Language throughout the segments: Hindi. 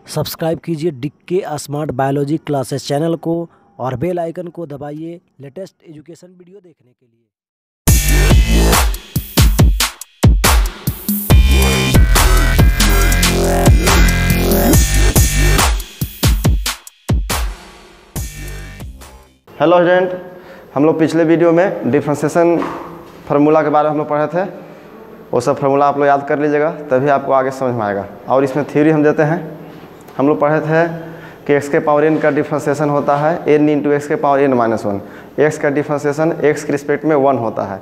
सब्सक्राइब कीजिए डिक्के स्मार्ट बायोलॉजी क्लासेस चैनल को और बेल आइकन को दबाइए लेटेस्ट एजुकेशन वीडियो देखने के लिए। हेलो स्टूडेंट, हम लोग पिछले वीडियो में डिफरेंशिएशन फार्मूला के बारे में हम लोग पढ़े थे। वो सब फार्मूला आप लोग याद कर लीजिएगा, तभी आपको आगे समझ में आएगा। और इसमें थ्योरी हम देते हैं। हम लोग पढ़े थे कि x के पावर n का डिफरेंशिएशन होता है n इंटू एक्स के पावर n-1। x का डिफरेंशिएशन x के रिस्पेक्ट में 1 होता है।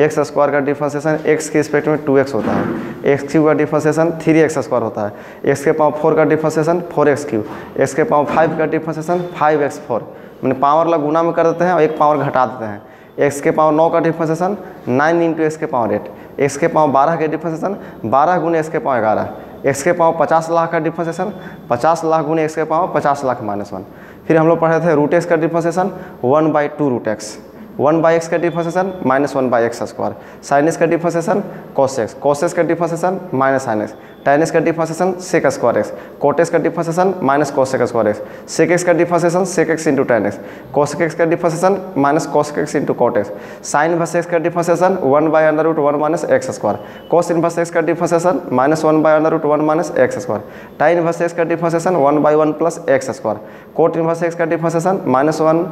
एक्स स्क्वायर का डिफरेंशिएशन x के रिस्पेक्ट में 2x होता है। एक्स क्यूब का डिफरेंशिएशन 3x स्क्वायर होता है। x के पावर 4 का डिफरेंशिएशन 4x क्यूब। x के पावर 5 का डिफरेंशिएशन 5x4। मैंने पावर ला गुना में कर देते हैं और एक पावर घटा देते हैं। x के पावर 9 का डिफरेंशिएशन 9 इंटू एक्स के पावर 8। x के पावर 12 के डिफरेंशिएशन 12 गुने x के पावर 11। x के पावर 50 लाख का डिफरेंशिएशन 50 लाख गुने x के पावर 50 लाख -1। फिर हम लोग पढ़े थे रूट एक्स का डिफरेंशिएशन 1/2 रूट एक्स। 1/x का differentiation -1/x square. Sine x का differentiation cos x। cos x का differentiation -sin x। tan x का differentiation sec square x। cot x का differentiation -cos x square x। sec x का differentiation sec x into tan x। cos x का differentiation -cos x into cot x। sin inverse x का differentiation 1/√1 - x square. cos inverse x का differentiation -1/√1 - x square. tan inverse x का differentiation 1/1 + x square. cot inverse x का differentiation -1/1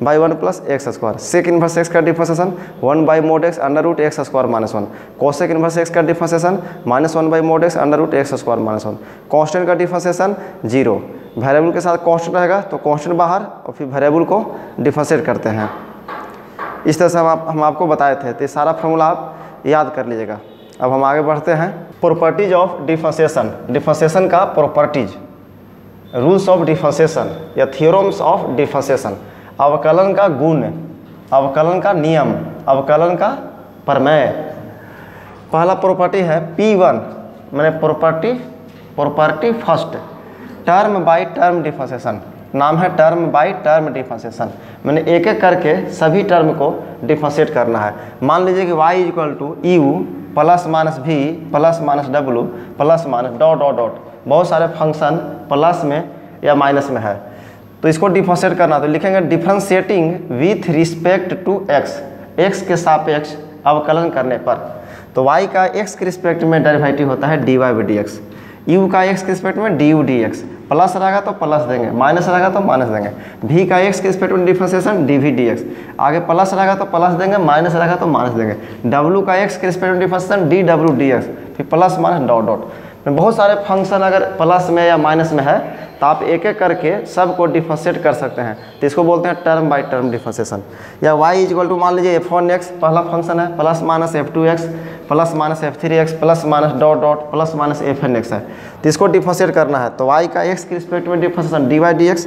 + x square. sec inverse x का differentiation 1/mod x √x square -1। cosec inverse x का differentiation -1/mod x √x square -1। Constant का डिफरेंशिएशन 0। वेरिएबल के साथ कांस्टेंट रहेगा तो कांस्टेंट बाहर और फिर वेरिएबल को डिफरेंशिएट करते हैं। इस तरह से हम आपको बताए थे। तो ये सारा फार्मूला आप याद कर लीजिएगा। अब हम आगे बढ़ते हैं। प्रॉपर्टीज ऑफ डिफरेंशिएशन, डिफरेंशिएशन का प्रॉपर्टीज, रूल्स ऑफ डिफरेंशिएशन या थ्योरम्स ऑफ डिफरेंशिएशन, अवकलन का गुण, अवकलन का नियम, अवकलन का प्रमेय। पहला प्रॉपर्टी है P1, मैंने property first, term by term differentiation. नाम है टर्म बाय टर्म डिफरेंशिएशन। मैंने एक एक करके सभी टर्म को डिफरेंशिएट करना है। मान लीजिए कि y = u plus minus v plus minus w plus minus dot dot dot, बहुत सारे फंक्शन प्लस में या माइनस में है, तो इसको डिफरेंशिएट करना। तो लिखेंगे differentiating with respect to x, x के सापेक्ष अवकलन करने पर। तो y का x के रिस्पेक्ट में डेरिवेटिव होता है dy/dx, u का x के रिस्पेक्ट में du/dx, प्लस रहेगा तो प्लस देंगे, माइनस रहेगा तो माइनस देंगे। v का x के रिस्पेक्ट में डिफरेंशिएशन dv/dx, आगे प्लस रहेगा तो प्लस देंगे, माइनस रहेगा तो माइनस देंगे। w का x के रिस्पेक्ट में डिफरेंशिएशन dw/dx, फिर प्लस माइनस डॉट डॉट। बहुत सारे फंक्शन अगर प्लस में या माइनस में है तो आप एक एक करके सब को डिफरेंशिएट कर सकते हैं। तो इसको बोलते हैं टर्म बाय टर्म डिफरेंशिएशन। या y = मान लीजिए f1x पहला फंक्शन है, plus minus f2x plus minus f3x plus minus dot dot plus minus fnx है। तो इसको डिफरेंशिएट करना है। तो y का x के रिस्पेक्ट में डिफरेंशिएशन dy/dx।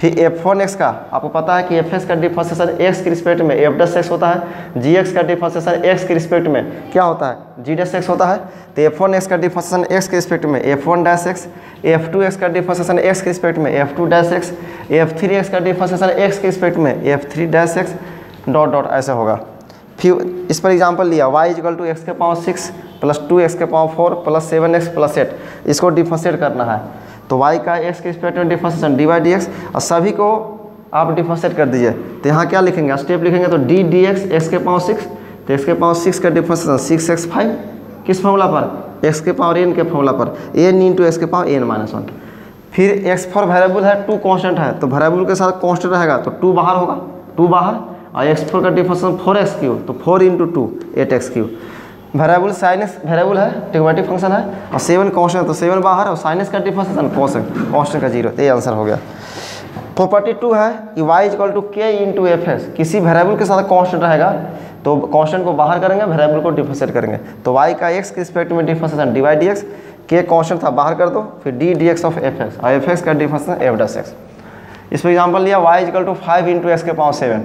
फिर f1x का आपको पता है कि fx का डिफरेंशिएशन x के रिस्पेक्ट में f'(x) होता है, gx का डिफरेंशिएशन x के रिस्पेक्ट में क्या होता है, g'(x) होता है। तो f1x का डिफरेंशिएशन x के रिस्पेक्ट में f1'x, f2x का डिफरेंशिएशन x के रिस्पेक्ट में f2'x, f3x का डिफरेंशिएशन x के रिस्पेक्ट में f3'x डॉट डॉट ऐसे होगा। फिर इस पर एग्जांपल लिया y = x के पावर 6 प्लस 2x के पावर 4 प्लस 7x प्लस 8, इसको डिफरेंशिएट करना है। तो y का x के रिस्पेक्ट में डिफरेंशिएशन dy/dx और सभी को आप डिफरेंशिएट कर दीजिए। तो यहाँ क्या लिखेंगे, स्टेप लिखेंगे तो d/dx x के पावर 6, तो x के पावर 6 का डिफरेंशिएशन 6x5 किस फॉर्मूला पर, x के पावर n के फॉर्मूला पर, n इंटू एक्स के पावर n-1। फिर x4 वेरिएबल है, 2 कांस्टेंट है, तो वेरिएबल के साथ कांस्टेंट रहेगा तो 2 बाहर होगा, 2 बाहर, और x4 का डिफरेंशिएशन 4x3, तो 4 into 2 8x3। Variable sine x variable है, ट्रिग्मेटिक फंक्शन है, और 7 कांस्टेंट, तो 7 बाहर, और साइन एक्स का डिफरेंशिएशन कांस्टेंट का 0। तो ये आंसर हो गया। प्रॉपर्टी 2 है कि y = k इंटू fs, किसी वेरिएबल के साथ कांस्टेंट रहेगा तो कांस्टेंट को बाहर करेंगे, वेरिएबल को डिफरेंशिएट करेंगे। तो y का x के रिस्पेक्ट में डिफरेंशिएशन dy/dx, k कांस्टेंट था बाहर कर दो, फिर d/dx ऑफ fx, और fx का डिफरेंशिएशन f'(x). इस पर एग्जांपल लिया y = 5 इंटू एक्स के पावर 7,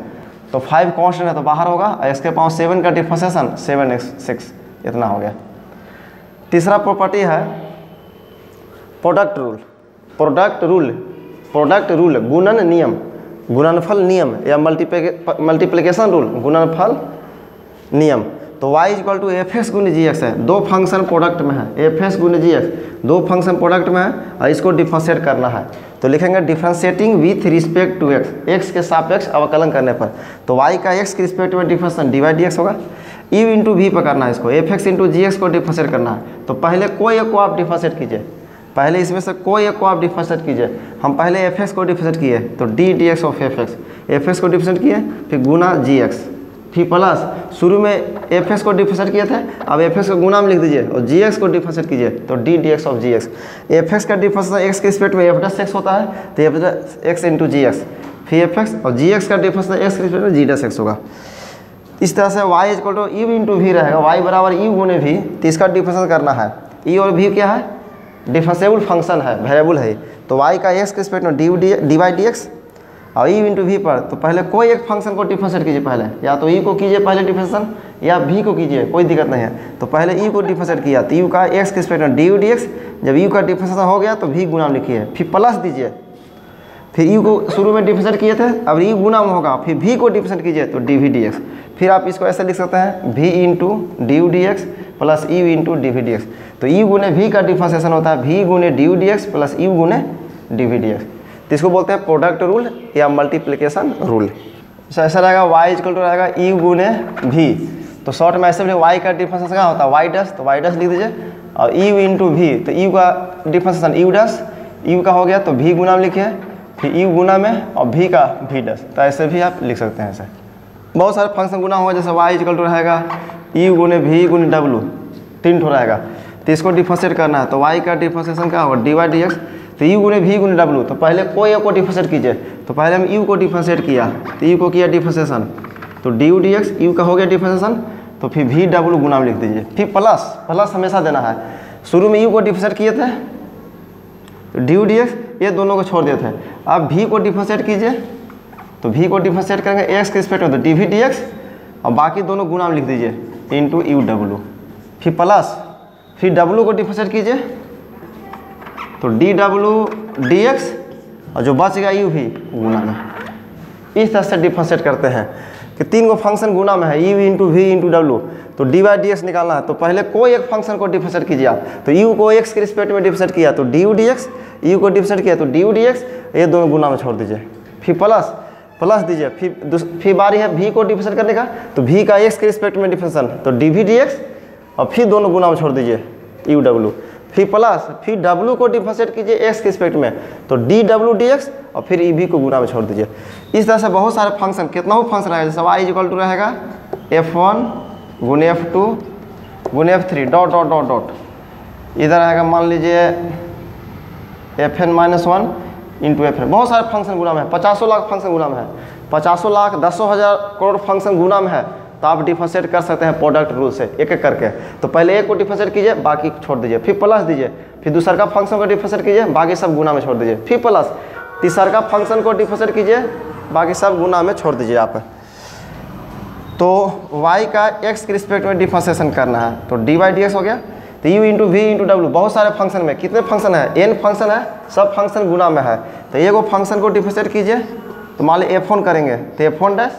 तो 5 कांस्टेंट है तो बाहर होगा, और x के पावर 7 का डिफरेंशिएशन 7x6, इतना हो गया। तीसरा प्रॉपर्टी है प्रोडक्ट रूल, गुणन नियम, गुणनफल नियम या मल्टीप्लिकेशन रूल, गुणनफल नियम। तो y equal to f x गुने जी एक्स है, दो फंक्शन प्रोडक्ट में है, एफ एक्स गुने जी एक्स, दो फंक्शन प्रोडक्ट में है और इसको डिफरेंशिएट करना है। तो लिखेंगे differentiating with respect to x, x के सापेक्ष अवकलन करने पर। तो y का x के रिस्पेक्ट में differentiation d y d x होगा। यू इंटू वी पर करना है इसको, f x into g x को डिफरेंशिएट करना है। तो पहले कोई एक को आप डिफरेंशिएट कीजिए, पहले इसमें से कोई एक को आप डिफरेंशिएट कीजिए। हम पहले एफ एक्स को डिफरेंशिएट किए तो d d x of f x को डिफरेंशिएट किए, फिर गुना जी एक्स, फिर प्लस शुरू में एफ एक्स को डिफरेंशिएट किए थे, अब एफ एक्स को गुना में लिख दीजिए और जी एक्स को डिफरेंशिएट कीजिए तो d d x of g x. F x का डिफरेंशिएशन एक्स के रिस्पेक्ट में एफ डैश एक्स होता है तो f dash x into g x, फिर एफ एक्स, और जी एक्स का डिफरेंशिएशन एक्स के रिस्पेक्ट में जी डैश एक्स होगा। इस तरह से y equal to u into v रहेगा, y बराबर यू गुने वी, तो इसका डिफरेंशिएशन करना है। ई और वी क्या है, डिफरेंशिएबल फंक्शन है, वेरिएबल है। तो y का एक्स के रिस्पेक्ट में डी वाई डी एक्स और यू इंटू वी पर, तो पहले कोई एक फंक्शन को डिफरेंशिएट कीजिए, पहले या तो यू को कीजिए पहले डिफरेंशिएशन या वी को कीजिए, कोई दिक्कत नहीं है। तो पहले यू को डिफरेंशिएट किया तो यू का एक्स के रिस्पेक्ट में डी यू डी एक्स, जब यू का डिफरेंशिएशन हो गया तो वी गुना में लिखिए, फिर प्लस दीजिए, फिर यू को शुरू में डिफरेंशिएट किए थे, अब यू गुना में होगा, फिर वी को डिफरेंशिएट कीजिए तो डी वी डी एक्स। फिर आप इसको ऐसे लिख सकते हैं v into d u d x plus u into d v d x. तो यू गुने वी का डिफरेंशिएशन होता है वी गुने d u d x plus u गुने डी वी डी एक्स। तो इसको बोलते हैं प्रोडक्ट रूल या मल्टीप्लिकेशन रूल। ऐसा रहेगा y इक्वल टू रहेगा यू गुने वी, तो शॉर्ट में ऐसे भी y का डिफरेंशिएशन क्या होता है y डैश, तो y डैश लिख दीजिए, और यू इंटू वी, तो यू का डिफरेंशिएशन यू डैश, यू का हो गया तो वी गुना में लिखिए, फिर यू गुना में और वी का वी डैश, तो ऐसे भी आप लिख सकते हैं। ऐसे बहुत सारे फंक्शन गुना होगा, जैसे y इक्वल टू रहेगा यू गुने वी गुने डब्लू, 3 ठो रहेगा, तो इसको डिफरेंशिएट करना है। तो y का डिफरेंशिएशन क्या होगा डी वाई डी एक्स, तो यू गुने वी गुने डब्लू, तो पहले कोई एक को डिफरेंशिएट कीजिए। तो पहले हम यू को डिफरेंशिएट किया, तो यू को किया डिफरेंशिएशन, तो D u d x, you का हो गया डिफरेंशिएशन, तो फिर वी डब्लू गुना में लिख दीजिए, फिर प्लस हमेशा देना है। शुरू में यू को डिफरेंशिएट किए थे तो डी यू डी एक्स, ये दोनों को छोड़ दिए थे। अब वी को डिफरेंशिएट कीजिए, तो वी को डिफरेंशिएट करेंगे एक्स के रिस्पेक्ट में तो डी वी डी एक्स, और बाकी दोनों गुना में लिख दीजिए इंटू यू डब्लू, फिर प्लस, फिर डब्लू को डिफरेंशिएट कीजिए तो डी डब्लू डी एक्स, और जो बच गया यू भी गुना में। इस तरह से डिफरेंशिएट करते हैं कि 3 को फंक्शन गुना में है, यू इंटू वी इंटू डब्लू, तो डी वाई डी एक्स निकालना है। तो पहले कोई एक फंक्शन को डिफरेंशिएट कीजिए आप, तो यू को एक्स के रिस्पेक्ट में डिफरेंशिएट किया तो D u d x, you को डिफरेंशिएट किया तो डी यू डी एक्स, ये दोनों गुना में छोड़ दीजिए, फिर प्लस दीजिए, फिर बारी है वी को डिफरेंशिएट करने का, तो वी का एक्स के रिस्पेक्ट में डिफरेंशिएशन तो डी वी डी एक्स, और फिर दोनों गुना में छोड़ दीजिए यू डब्लू, फिर प्लस, फिर डब्लू को डिफरेंशिएट कीजिए एक्स के रिस्पेक्ट में तो डी डब्लू डी एक्स, और फिर ई वी को गुना में छोड़ दीजिए। इस तरह से बहुत सारे फंक्शन, कितना हो फंक्शन रहेगा, जैसे y इक्वल टू रहेगा f1 गुने f2 गुने f3 dot dot dot dot, इधर रहेगा मान लीजिए fn-1 इंटू fn। बहुत सारे फंक्शन गुना में है, 50 लाख फंक्शन गुना में है, 50 लाख 10,000 करोड़ फंक्शन गुना में है, तो आप डिफरेंशिएट कर सकते हैं प्रोडक्ट रूल से एक एक करके। तो पहले एक को डिफरेंशिएट कीजिए, बाकी छोड़ दीजिए, फिर प्लस दीजिए, फिर दूसरा का फंक्शन को डिफरेंशिएट कीजिए, बाकी सब गुना में छोड़ दीजिए, फिर प्लस, तीसरा का फंक्शन को डिफरेंशिएट कीजिए, बाकी सब गुना में छोड़ दीजिए आप। तो y का x के रिस्पेक्ट में डिफरेंशिएशन करना है, तो डी वाई डी एक्स हो गया, तो यू इंटू वी इंटू डब्लू, बहुत सारे फंक्शन में कितने फंक्शन है, n फंक्शन है, सब फंक्शन गुना में है। तो एक वो फंक्शन को डिफरेंशिएट कीजिए, तो मान ली f1 करेंगे तो f1 डैश,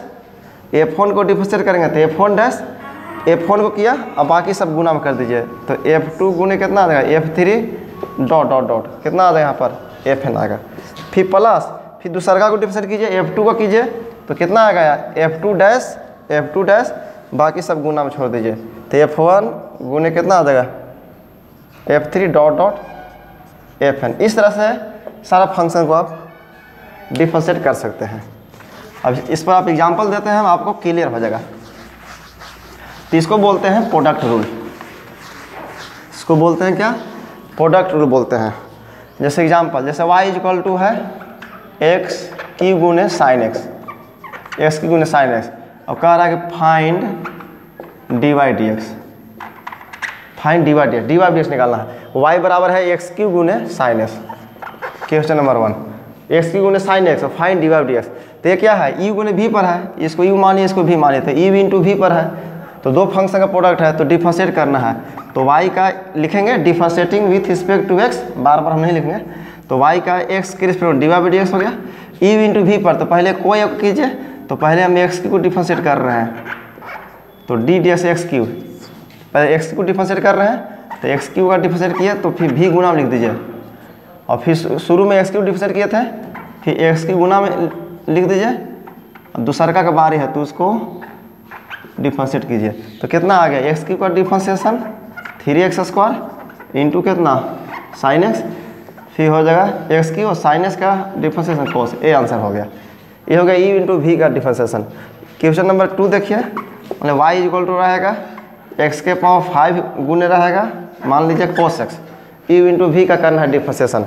f1 को डिफरेंशिएट करेंगे तो f1 डैश, f1 को किया और बाकी सब गुना में कर दीजिए, तो f2 गुने कितना आ जाएगा f3 डॉट डॉट डॉट, कितना आ जाएगा यहाँ पर fn आएगा, फिर प्लस, फिर दूसरा को डिफरेंशिएट कीजिए, f2 को कीजिए तो कितना आएगा f2 डैश, बाकी सब गुना में छोड़ दीजिए, तो f1 गुने कितना आ जाएगा f3 डॉट डॉट fn। इस तरह से सारा फंक्शन को आप डिफरेंशिएट कर सकते हैं। अब इस पर आप एग्जांपल देते हैं, हम आपको क्लियर हो जाएगा। तो इसको बोलते हैं प्रोडक्ट रूल, इसको बोलते हैं क्या, प्रोडक्ट रूल बोलते हैं। जैसे एग्जांपल, जैसे y इक्वल टू है x की गुने साइन एक्स, एक्स की गुने साइन एक्स, और कह रहा है कि find d y d x, find d y d x निकालना है। y बराबर है एक्स की गुने sine x, question number 1, x की गुने साइन एक्स और find d y d x. तो ये क्या है, यू गुने वी पर है, इसको यू मानिए इसको भी मानिए, तो यू इंटू वी पर है, तो दो फंक्शन का प्रोडक्ट है तो डिफरेंशिएट करना है। तो y का लिखेंगे differentiating with respect to x, बार बार हम नहीं लिखेंगे, तो y का x के respect d y by d x हो गया, यू इंटू वी पर, तो पहले कोई कीजिए, तो पहले हम x को डिफरेंशिएट कर रहे हैं, तो d d x x Q, पहले एक्स को डिफरेंशिएट कर रहे हैं तो एक्स क्यू का डिफरेंशिएट किया तो फिर भी गुना में लिख दीजिए, और फिर शुरू में एक्स क्यू डिफरेंशिएट किए थे, फिर एक्स क्यू गुना में लिख दीजिए, और दूसरा का बारी है तो उसको डिफरेंशिएट कीजिए। तो कितना आ गया, एक्स क्यू का डिफरेंशिएशन 3x² इंटू कितना साइन एक्स, फिर हो जाएगा एक्स क्यू और साइन एक्स का डिफरेंशिएशन कोस, ये आंसर हो गया। ये हो गया ई इंटू वी का डिफरेंशिएशन। क्वेश्चन नंबर 2 देखिए, मतलब y इक्वल टू रहेगा x के पावर 5 गुने रहेगा मान लीजिए cos x, e into v का करना है डिफरेंशिएशन।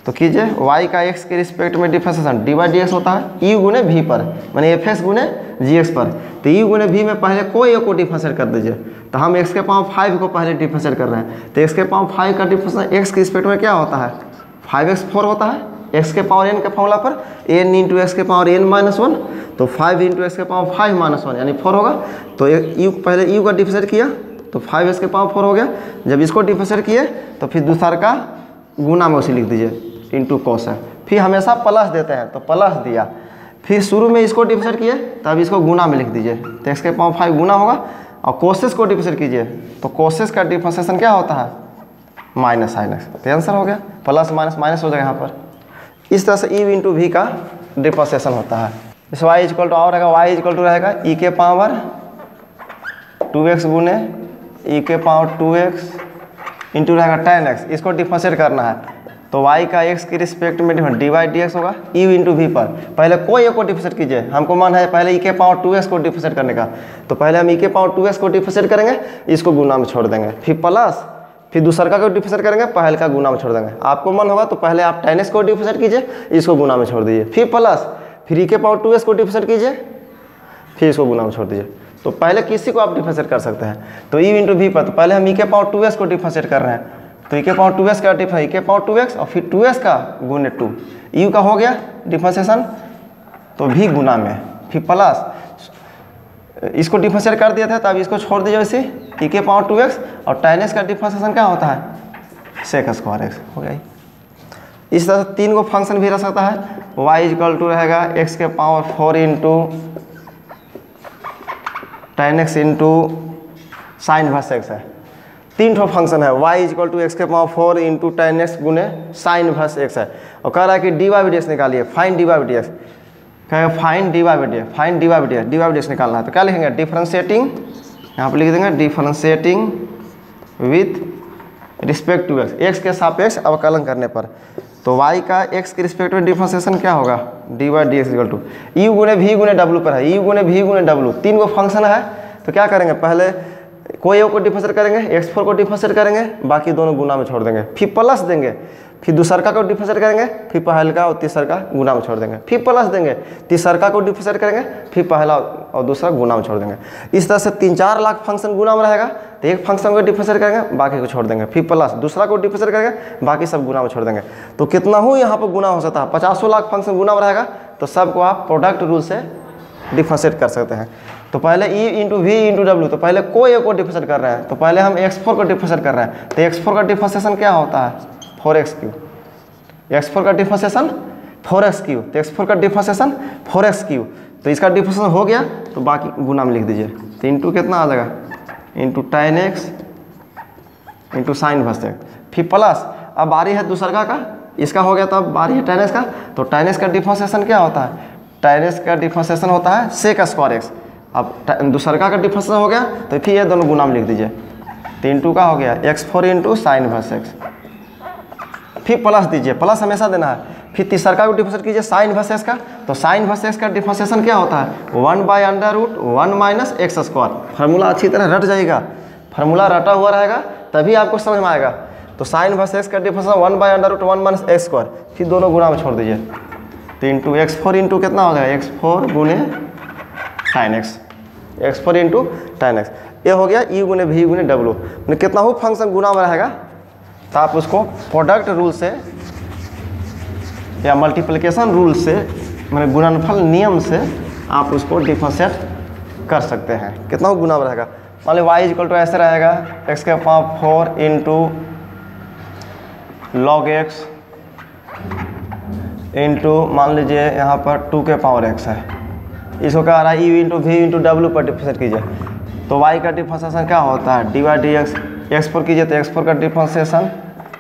तो कीजिए y का x के रिस्पेक्ट में differentiation D by d x होता है u गुने v पर, माने एफ एक्स गुने जी एक्स पर। तो u गुने v में पहले कोई एक को डिफरेंशिएट कर दीजिए, तो हम x के पावर 5 को पहले डिफरेंशिएट कर रहे हैं, तो x के पावर 5 का डिफरेंशिएशन x के रिस्पेक्ट में क्या होता है 5x4 होता है, x के पावर n के फॉर्मूला पर n इंटू एक्स के पावर n-1, तो 5 इंटू एक्स के पावर 5-1 यानी 4 होगा। तो u पहले u का डिफरेंशिएट किया तो 5x के पावर 4 हो गया, जब इसको डिफरेंशिएट किए तो फिर दूसरा का गुना में उसे लिख दीजिए इंटू कोस है, फिर हमेशा प्लस देते हैं तो प्लस दिया, फिर शुरू में इसको डिफरेंशिएट किए तब इसको गुना में लिख दीजिए, तो x के पावर 5 गुना होगा, और कोसेस को डिफरेंशिएट कीजिए तो कोसेस का डिफरेंशिएशन क्या होता है माइनस साइन एक्स, तो आंसर हो गया, प्लस माइनस माइनस हो जाएगा यहाँ पर। इस तरह से ई इंटू वी का डिफरेंशिएशन होता है। इस y इक्वल टू और रहेगा, y इक्वल टू रहेगा ई के पावर 2x गुने ई के पावर 2x इंटू रहेगा tan x, इसको डिफरेंशिएट करना है, तो y का x के रिस्पेक्ट में डी बाई डी एक्स होगा ई इंटू वी पर। पहले कोई एक को डिफरेंशिएट कीजिए, हमको मन है पहले ई के पावर 2x को डिफरेंशिएट करने का, तो पहले हम ई के पावर 2x को डिफरेंशिएट करेंगे, इसको गुना में छोड़ देंगे, फिर प्लस, फिर दूसरा का डिफरेंशिएट करेंगे, पहले का गुना में छोड़ देंगे। आपको मन होगा तो पहले आप tan x को डिफरेंशिएट कीजिए, इसको गुना में छोड़ दीजिए, फिर प्लस, फिर ई के पावर 2x को डिफरेंशिएट कीजिए, फिर इसको गुना में छोड़ दीजिए। तो पहले किसी को आप डिफरेंशिएट कर सकते हैं, तो ई इंटू वी पर, तो पहले हम ई के पावर 2x को डिफरेंशिएट कर रहे हैं, तो ई के पावर 2x का डिफरेंस ई के पावर 2x और फिर 2x का गुने 2, यू का हो गया डिफरेंशिएशन, तो भी गुना में, फिर प्लस इसको डिफरेंशिएट कर दिया था तब इसको छोड़ दीजिए वैसे ई के पावर 2x, और tan x का डिफरेंशिएशन क्या होता है सेक स्क्वायर एक्स हो गया। इस तरह से 3 को फंक्शन भी रह सकता है, y इक्वल टू रहेगा x के power 4 into tan x into sine inverse x है। 3 ठो फंक्शन है, y इक्वल टू एक्स के पावर 4 इंटू tan x गुने साइन इनवर्स x है, और कह रहा है कि डी वाई डी एक्स निकालिए, fine d y d x, कहेगा fine d y d x, fine d y d x, d y d x निकालना है, तो क्या लिखेंगे डिफरेंशिएटिंग, यहाँ पर लिख देंगे differentiating with respect to x के सापेक्ष अवकलन करने पर, तो y का x के रिस्पेक्ट में डिफरेंशिएशन क्या होगा d y d x equal to u गुने वी गुने डब्लू पर है, यू गुने वी गुने डब्लू, 3 को फंक्शन है, तो क्या करेंगे पहले कोई एक को डिफरेंशिएट करेंगे, x4 को डिफरेंशिएट करेंगे, बाकी दोनों गुना में छोड़ देंगे, फिर प्लस देंगे, फिर दूसरा को डिफरेंशिएट करेंगे, फिर पहले का और तीसरा का गुना में छोड़ देंगे, फिर प्लस देंगे, तीसरा को डिफरेंशिएट करेंगे, फिर पहला और दूसरा गुना में छोड़ देंगे। इस तरह से 3-4 लाख फंक्शन गुना में रहेगा, तो एक फंक्शन को डिफरेंशिएट करेंगे, बाकी को छोड़ देंगे, फिर प्लस दूसरा को डिफरेंशिएट करेंगे, बाकी सब गुना में छोड़ देंगे। तो कितना हो यहाँ पर गुना हो सकता है, 50 लाख फंक्शन गुना में रहेगा, तो सबको आप प्रोडक्ट रूल से डिफरेंशिएट कर सकते हैं। तो पहले ई इंटू वी इंटू डब्ल्यू, तो पहले कोई एक को डिफरेंशिएट कर रहे हैं, तो पहले हम x4 को डिफरेंशिएट कर रहे हैं, तो x4 का डिफरेंशिएशन क्या होता है 4x3, x4 का डिफरेंशिएशन 4x3, तो x4 का डिफरेंशिएशन 4x3, तो इसका डिफरेंशिएशन हो गया, तो बाकी गुना में लिख दीजिए, तो इंटू कितना आ जाएगा into tan x into sine inverse x, फिर प्लस, अब बारी है दूसरा का, इसका हो गया तो अब बारी है tan x का, तो tan x का डिफरेंशिएशन क्या होता है, tan x का डिफरेंशिएशन होता है सेक स्क्वायर एक्स, अब दूसरा का डिफरेंशिएशन हो गया तो फिर ये दोनों गुना में लिख दीजिए, तो इंटू का हो गया x4 into sine inverse x, फिर प्लस दीजिए, प्लस हमेशा देना है, फिर तीसरा का डिफरेंशिएट कीजिए साइन इनवर्स x का, तो साइन इनवर्स x का डिफरेंशिएशन क्या होता है 1/√1 माइनस एक्स स्क्वायर। फार्मूला अच्छी तरह रट जाएगा, फार्मूला रटा हुआ रहेगा तभी आपको समझ में आएगा। तो साइन इनवर्स x का डिफरेंशिएशन 1/√1 माइनस एक्स स्क्वायर, फिर दोनों गुना में छोड़ दीजिए, तो इंटू x4 इंटू कितना हो जाएगा x4 गुने tan x, x4 into tan x, ये हो गया ई गुने वी गुने डब्लू। कितना हो फंक्शन गुना में रहेगा तो आप उसको प्रोडक्ट रूल से या मल्टीप्लिकेशन रूल से, मैंने गुणनफल नियम से आप उसको डिफरेंशिएट कर सकते हैं। कितना गुना में रहेगा, मान लो y इक्वल टू ऐसे रहेगा x के power 4 into log x into मान लीजिए यहाँ पर 2 के पावर x है, इसको क्या आ रहा है ई इंटू वी इंटू डब्ल्यू पर डिफरेंशिएट कीजिए, तो y का डिफरेंशिएशन क्या होता है, dy dx। x4 कीजिए तो x4 का डिफरेंशिएशन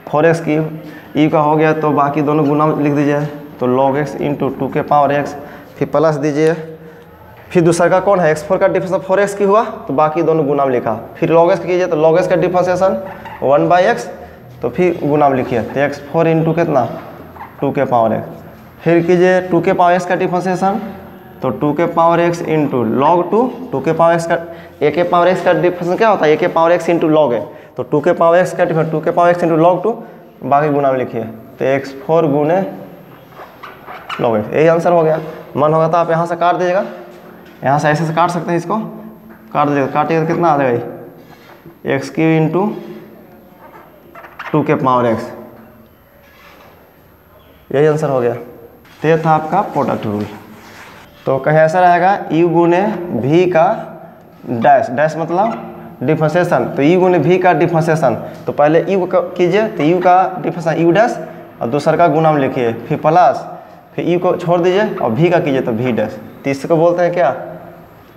4x क्यूब, ई का हो गया तो बाकी दोनों गुना लिख दीजिए, तो log x इंटू 2 के पावर x, फिर प्लस दीजिए, फिर दूसरा का कौन है x4 का डिफरेंशिएशन 4x की हुआ तो बाकी दोनों गुना में लिखा, फिर log x कीजिए तो log x का डिफरेंशिएशन 1/x, तो फिर गुना में लिखिए तो x4 इंटू कितना 2 के पावर x, फिर कीजिए 2 के पावर x का डिफरेंशिएशन तो 2 के पावर x इंटू लॉग 2 के पावर x का a के पावर x का डिफरेंशिएशन क्या होता है a के पावर x इंटू लॉग है, तो 2 के पावर x का डिफरेंस 2 के पावर x इंटू लॉग 2, बाकी गुना में लिखिए तो x4 गुने लॉग x, यही आंसर हो गया। मन होगा तो आप यहाँ से काट दीजिएगा, यहाँ से ऐसे काट सकते हैं, इसको काट दीजिएगा, काटिएगा तो कितना आ जाएगा x क्यूब इंटू 2 के पावर x, यही आंसर हो गया। तो ये था आपका प्रोडक्ट रूल। तो कहीं ऐसा रहेगा u गुने v का डैश, डैश मतलब डिफरेंशिएशन, तो u गुने v का डिफरेंशिएशन, तो पहले u कीजिए तो u का डिफरेंशिएशन u डैश और दूसरा का गुना में लिखिए, फिर प्लस, फिर u को छोड़ दीजिए और v का कीजिए तो v डैश, तो इसको बोलते हैं क्या,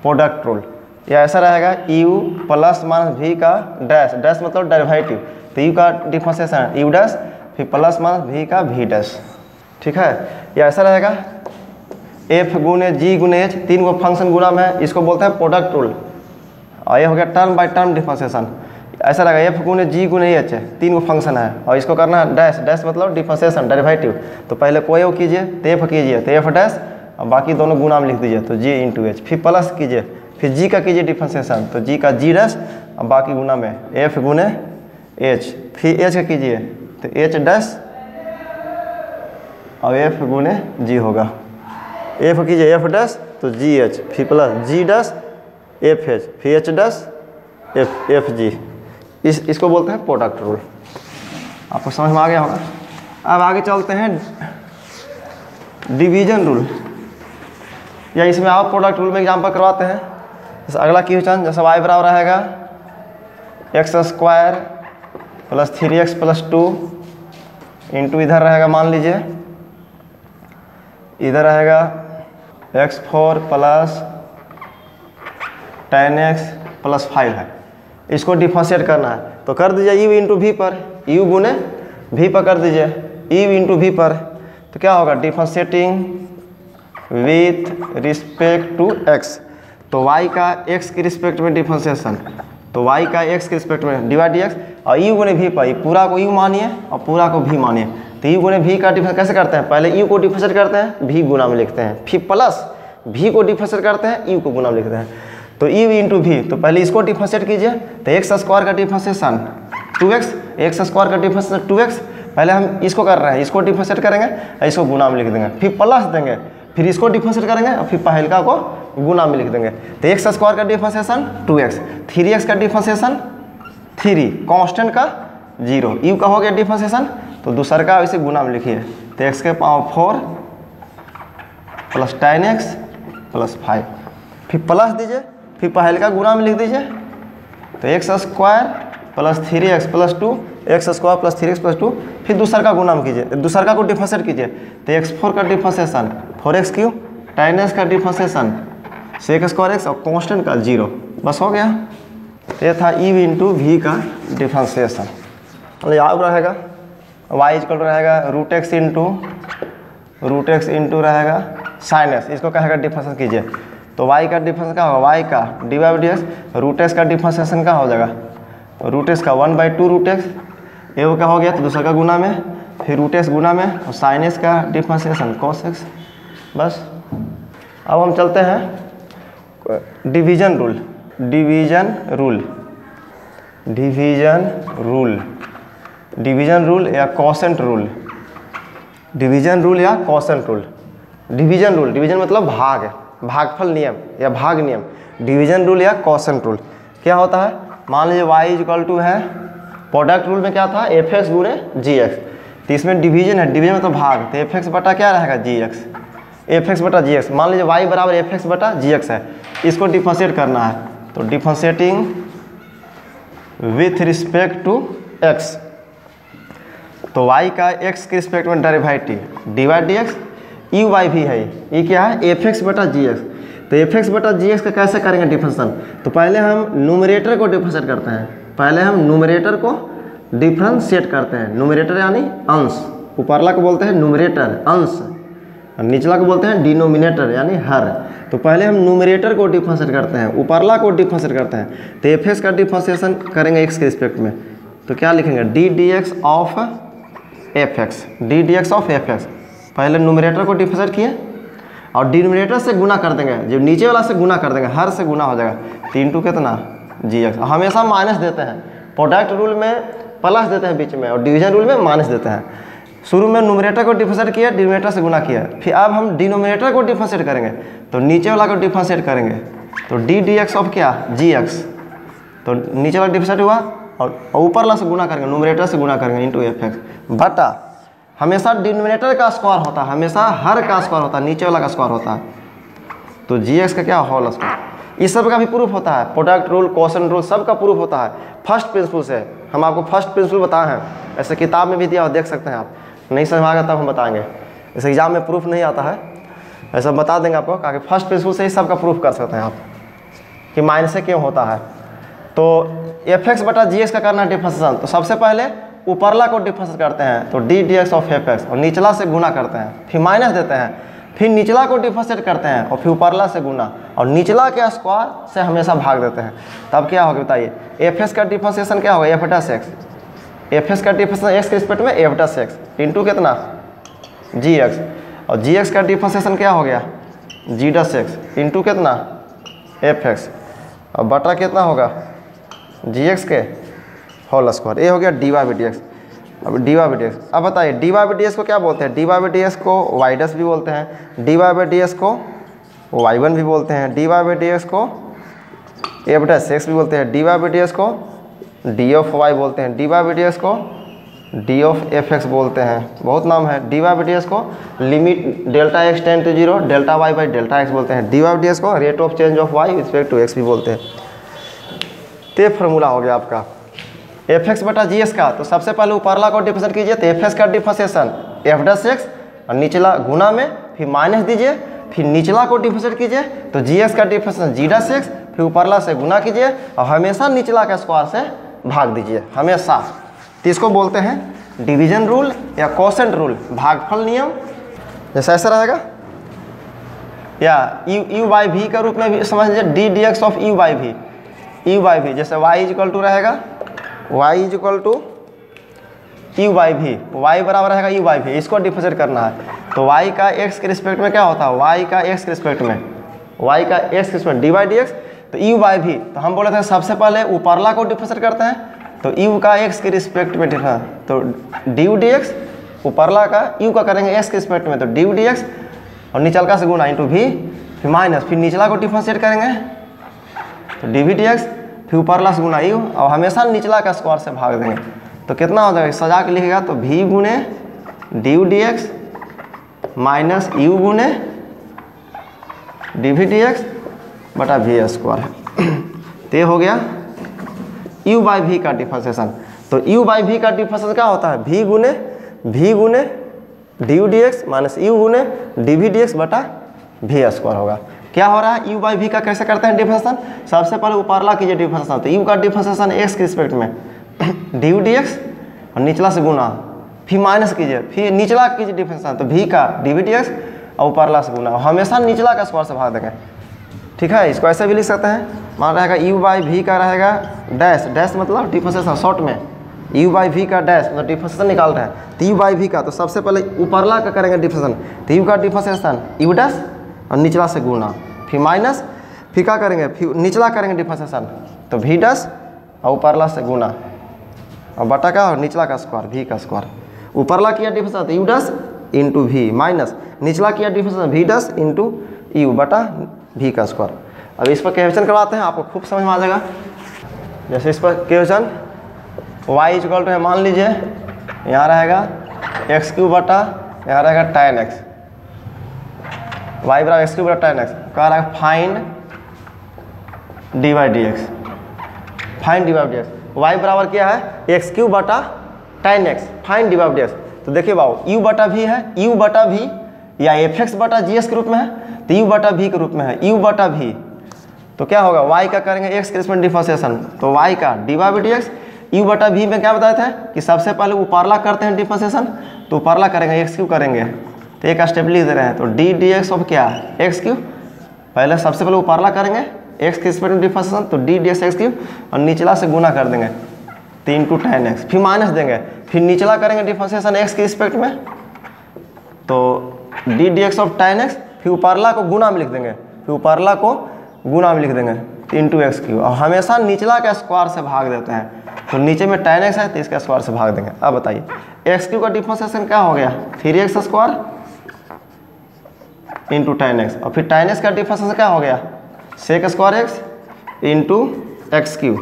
प्रोडक्ट रूल। या ऐसा रहेगा u प्लस माइनस v का डैश, डैश मतलब डेरिवेटिव, तो u का डिफरेंशिएशन u डैश, फिर प्लस माइनस v का v डैश, ठीक है। या ऐसा रहेगा f गुने g गुने h, 3 को फंक्शन गुना में है, इसको बोलते हैं प्रोडक्ट रूल, और ये हो गया टर्म बाय टर्म डिफरेंशिएशन। ऐसा रहेगा f गुने g गुने h, 3 को फंक्शन है और इसको करना है डैश, डैश मतलब डिफरेंशिएशन डेरिवेटिव, तो पहले कोई वो कीजिए तो f कीजिए तो f डैश और बाकी दोनों गुना में लिख दीजिए तो g इंटू h, फिर प्लस कीजिए, फिर g का कीजिए डिफरेंशिएशन तो g का g डैश और बाकी गुना में f गुने h, फिर h का कीजिए तो h डैश और f गुने g होगा, f कीजिए f डैश तो जी एच, फिर प्लस जी डैश एफ एच, फिर एच डैश एफ जी, इसको बोलते हैं प्रोडक्ट रूल। आपको समझ में आ गया होगा। अब आगे चलते हैं डिवीजन रूल, या इसमें आप प्रोडक्ट रूल में एग्जाम्पल करवाते हैं। जैसे अगला क्वेश्चन, जैसे y बराबर रहेगा x² plus 3x plus 2 into इधर रहेगा, मान लीजिए इधर रहेगा x4 प्लस 10x प्लस 5 है, इसको डिफरेंशिएट करना है तो कर दीजिए u इंटू वी पर, u गुने v पर कर दीजिए u इंटू वी पर, तो क्या होगा differentiating with respect to x, तो y का x के रिस्पेक्ट में डिफरेंशिएशन, तो y का x के रिस्पेक्ट में डिवाइड dx, और u गुने v पर, पूरा को u मानिए और पूरा को v मानिए, तो u गुने v का डिफरेंस कैसे करते हैं, पहले u को डिफरेंशिएट करते हैं v गुना में लिखते हैं, फिर प्लस v को डिफरेंशिएट करते हैं u को गुना में लिखते हैं, तो u इंटू v, तो पहले इसको डिफरेंशिएट कीजिए तो x² का डिफरेंशिएशन 2x, x² का डिफरेंशिएशन 2x, पहले हम इसको कर रहे हैं, इसको डिफरेंशिएट करेंगे और इसको गुना में लिख देंगे, फिर प्लस देंगे, फिर इसको डिफरेंशिएट करेंगे और फिर पहलका को गुना में लिख देंगे, तो x² का डिफरेंशिएशन 2x, 3x का डिफरेंशिएशन 3, कांस्टेंट का 0, u का हो गया डिफरेंशिएशन, तो दूसरा का इसे गुना में लिखिए तो x के पावर 4 प्लस 10x प्लस 5, फिर प्लस दीजिए, फिर पहले का गुना में लिख दीजिए तो x² plus 3x plus 2, x² plus 3x plus 2, फिर दूसरा का गुना में कीजिए, दूसरा का को डिफरेंशिएट कीजिए तो x4 का डिफरेंशिएशन 4x क्यूब, 10x का डिफरेंशिएशन sec² और कांस्टेंट का 0, बस हो गया। ये था u इंटू वी का डिफरेंशिएशन। याद रहेगा y इक्वल रहेगा √x इंटू रहेगा sin x, इसको कहेगा डिफरेंशिएशन कीजिए, तो y का डिफरेंस क्या होगा, y का डिवाइड dx, √x का डिफरेंशिएशन क्या हो जाएगा, √x का 1/2 √x, ये वो क्या हो गया तो दूसरा का गुना में, फिर √x गुना में और sin x का डिफरेंशिएशन cos x, बस। अब हम चलते हैं डिवीजन रूल, डिवीजन रूल या क्वोशेंट रूल, डिवीजन रूल या क्वोशेंट रूल। डिवीजन मतलब भागफल नियम या भाग नियम, डिवीजन रूल या क्वोशेंट रूल क्या होता है, मान लीजिए y इक्वल टू है, प्रोडक्ट रूल में क्या था fx गुने gx, तो इसमें डिवीजन है, डिवीजन मतलब भाग, तो fx बटा क्या रहेगा gx, fx बटा gx, मान लीजिए y बराबर fx बटा gx है, इसको डिफरेंशिएट करना है तो differentiating with respect to x, तो y का x के रिस्पेक्ट में derivative divide dx, u by v है, ये क्या है fx बटा gx, तो एफ एक्स बटा जी एक्स का कैसे करेंगे डिफरेंशिएशन? तो पहले हम न्यूमरेटर को डिफरेंशिएट करते हैं, पहले हम न्यूमरेटर को डिफरेंशिएट करते हैं। न्यूमरेटर यानी अंश, ऊपरला को बोलते हैं न्यूमरेटर अंश, और निचला को बोलते हैं डिनोमिनेटर यानी हर। तो पहले हम न्यूमरेटर को डिफरेंशिएट करते हैं, ऊपरला को डिफरेंशिएट करते हैं। तो एफ एक्स का डिफरेंशिएशन करेंगे एक्स के रिस्पेक्ट में, तो क्या लिखेंगे? D d x of f x, D d x of f x. पहले न्यूमरेटर को डिफरेंशिएट किए और डिनोमिनेटर से गुना कर देंगे, जो नीचे वाला से गुना कर देंगे, हर से गुना हो जाएगा। 3 टू कितना? जी एक्स। हमेशा माइनस देते हैं, प्रोडक्ट रूल में प्लस देते हैं बीच में और डिवीजन रूल में माइनस देते हैं। शुरू में न्यूमरेटर को डिफरेंशिएट किया, डिनोमिनेटर से गुना किया, फिर अब हम डिनोमिनेटर को डिफरेंशिएट करेंगे, तो नीचे वाला को डिफरेंशिएट करेंगे, तो डी डी एक्स ऑफ क्या? जी एक्स। तो नीचे वाला डिफरेंशिएट हुआ और ऊपर वाला से गुना करेंगे, न्यूमरेटर से गुना करेंगे इंटू एफ एक्स बटा, हमेशा डिनोमिनेटर का स्क्वायर होता है, हमेशा हर का स्क्वायर होता है, नीचे वाला का स्क्वायर होता है। तो जी एक्स का क्या? Whole square. इस सब का भी प्रूफ होता है, प्रोडक्ट रूल, क्वोशंट रूल, सब का प्रूफ होता है फर्स्ट प्रिंसिपल से। हम आपको फर्स्ट प्रिंसिपल बताए हैं, ऐसे किताब में भी दिया और देख सकते हैं आप। नहीं समझ आएगा तब हम बताएंगे, इस एग्जाम में प्रूफ नहीं आता है, ऐसा बता देंगे आपको, ताकि फर्स्ट प्रिंसिपल से ही सब का प्रूफ कर सकते हैं आप कि माइनस से क्यों होता है। तो एफ एक्स बटा जी एक्स का करना है डिफरेंशिएशन। तो सबसे पहले ऊपरला को डिफरेंशिएट करते हैं, तो d d x of f x, और निचला से गुना करते हैं, फिर माइनस देते हैं, फिर निचला को डिफरेंशिएट करते हैं और फिर ऊपरला से गुना, और निचला के स्क्वायर से हमेशा भाग देते हैं। तब क्या होगा बताइए? एफ एक्स का डिफरेंशिएशन क्या होगा? F dash x, f x का डिफरेंशिएशन एक्स के रिस्पेक्ट में एफ डस एक्स इंटू कितना? जी एक्स, और जी एक्स का डिफरेंशिएशन क्या हो गया? जी डस एक्स इंटू कितना? एफ एक्स, और बटा कितना होगा? जी एक्स के होल स्क्वायर। ये हो गया d y by d x. अब d y by d x, अब बताइए d y by d x को क्या बोलते हैं? D y by d x को वाई डस भी बोलते हैं, d y by d x को वाई वन भी बोलते हैं, d y by d x को एफ डस एक्स भी बोलते हैं, d y by d x को डी ऑफ वाई बोलते हैं, d y by d x को डी ऑफ एफ एक्स बोलते हैं, बहुत नाम है। D y by d x को limit delta x tend to 0 delta y by delta x बोलते हैं, d y by d x को rate of change of y respect to x भी बोलते हैं। तो ये फार्मूला हो गया आपका एफ एक्स बटा जी एस का। तो सबसे पहले ऊपरला को डिफरेंशिएट कीजिए, तो एफ एक्स का डिफरेंशिएशन एफ डस एक्स और निचला गुना में, फिर माइनस दीजिए, फिर निचला को डिफरेंशिएट कीजिए, तो जी एक्स का डिफरेंशिएशन जी डस एक्स, फिर ऊपरला से गुना कीजिए और हमेशा निचला का स्क्वायर से भाग दीजिए, हमेशा। तो इसको बोलते हैं डिवीजन रूल या क्वोशंट रूल, भागफल नियम। जैसा ऐसा रहेगा, या यू बाई वी के रूप में भी समझ लीजिए, d d x of u by v, u by v, जैसे y इज इक्वल टू रहेगा y is equal to u by v, y बराबर रहेगा यू बाई वी, इसको डिफरेंशिएट करना है। तो y का x के रिस्पेक्ट में क्या होता है? y का x के रिस्पेक्ट में, y का x के respect D by d x, तो यू बाई वी। तो हम बोले थे सबसे पहले ऊपरला को डिफरेंशिएट करते हैं, तो u का x के रिस्पेक्ट में डिफरेंस, तो डी यू डी एक्स, ऊपरला का u का करेंगे x के रिस्पेक्ट में, तो डी यू डी एक्स, और निचलका से गुना इंटू v, फिर माइनस, फिर निचला को डिफरेंशिएट करेंगे, तो डी वी डी एक्स, फिर ऊपरला से गुना यू, और हमेशा निचला का स्क्वायर से भाग देंगे। तो कितना हो जाएगा? सजा के लिखेगा तो v गुने d u d x minus you गुने डी वी डी एक्स बटा वी स्क्वायर है। तो ये हो गया u बाई वी का डिफरेंशिएशन। तो u बाई वी का डिफरेंशिएशन क्या होता है? v गुने d u d x minus you गुने डी वी डी एक्स बटा वी स्क्वायर होगा। क्या हो रहा है? u बाई वी का कैसे करते हैं डिफरेंशिएशन? सबसे पहले ऊपरला कीजिए डिफरेंशिएशन, तो u का डिफरेंशिएशन x के रिस्पेक्ट में डी यू डी एक्स और निचला से गुना, फिर माइनस कीजिए, फिर निचला कीजिए डिफरेंशिएशन, तो v का डी वी डी एक्स और ऊपरला से गुना, हमेशा निचला का स्क्वायर से भाग देंगे। ठीक है, इसको ऐसे भी लिख सकते हैं, मान रहेगा u बाई वी का रहेगा डैश, डैश मतलब डिफरेंशिएशन, शॉर्ट में u बाई वी का डैश मतलब डिफरेंशिएशन निकाल रहे हैं, तो u बाई वी का, तो सबसे पहले ऊपरला का करेंगे डिफरेंशिएशन, तो u का डिफरेंशिएशन u डैश और निचला से गुना, फिर माइनस, फिर क्या करेंगे? फिर निचला करेंगे डिफरेंशिएशन, तो वी डैश और ऊपरला से गुना, और बटा का और निचला का स्क्वायर वी का स्क्वायर। ऊपरला किया डिफरेंशिएशन तो u dash into v, minus निचला किया differentiation v dash into u बटा वी का स्क्वायर। अब इस पर क्वेश्चन करवाते हैं, आपको खूब समझ में आ जाएगा। जैसे इस पर question y is equal to है, मान लीजिए यहाँ रहेगा एक्स क्यू बटा, यहाँ रहेगा tan x, y बराबर एक्स क्यू बटा tan x, कह रहा है find d y d x, find d y d x, y बराबर क्या है? एक्स क्यू बटा tan x, find d y d x. तो देखिए बाबू u बटा v है, u बटा v या एफ एक्स बटा जी एस के रूप में है तो यू बटा वी के रूप में है, यू बटा वी। तो क्या होगा, वाई का करेंगे एक्स के रिस्पेक्ट डिफरेंशिएशन, तो वाई का d y by d x. U बटा वी में क्या बताए थे कि सबसे पहले ऊपरला करते हैं डिफरेंशिएशन, तो ऊपरला करेंगे एक्स क्यू करेंगे, तो एक स्टेप लिख दे रहे हैं, तो डी डी एक्स ऑफ क्या एक्स क्यू। पहले सबसे पहले ऊपरला करेंगे एक्स के रिस्पेक्ट में डिफरेंशिएशन, तो d d x x cube, और निचला से गुना कर देंगे 3 × tan x, फिर माइनस देंगे, फिर निचला करेंगे डिफरेंशिएशन एक्स के रिस्पेक्ट में, तो d d x of tan x, फिर ऊपरला को गुना में लिख देंगे, फिर ऊपरला को गुना में लिख देंगे 3 × x क्यू, और हमेशा निचला के स्क्वायर से भाग देते हैं, तो नीचे में tan x है तो इसका स्क्वायर से भाग देंगे। अब बताइए एक्स क्यू का डिफरेंशिएशन क्या हो गया 3x square into tan x, और फिर tan x का डिफरेंशिएशन क्या हो गया sec square x into x cube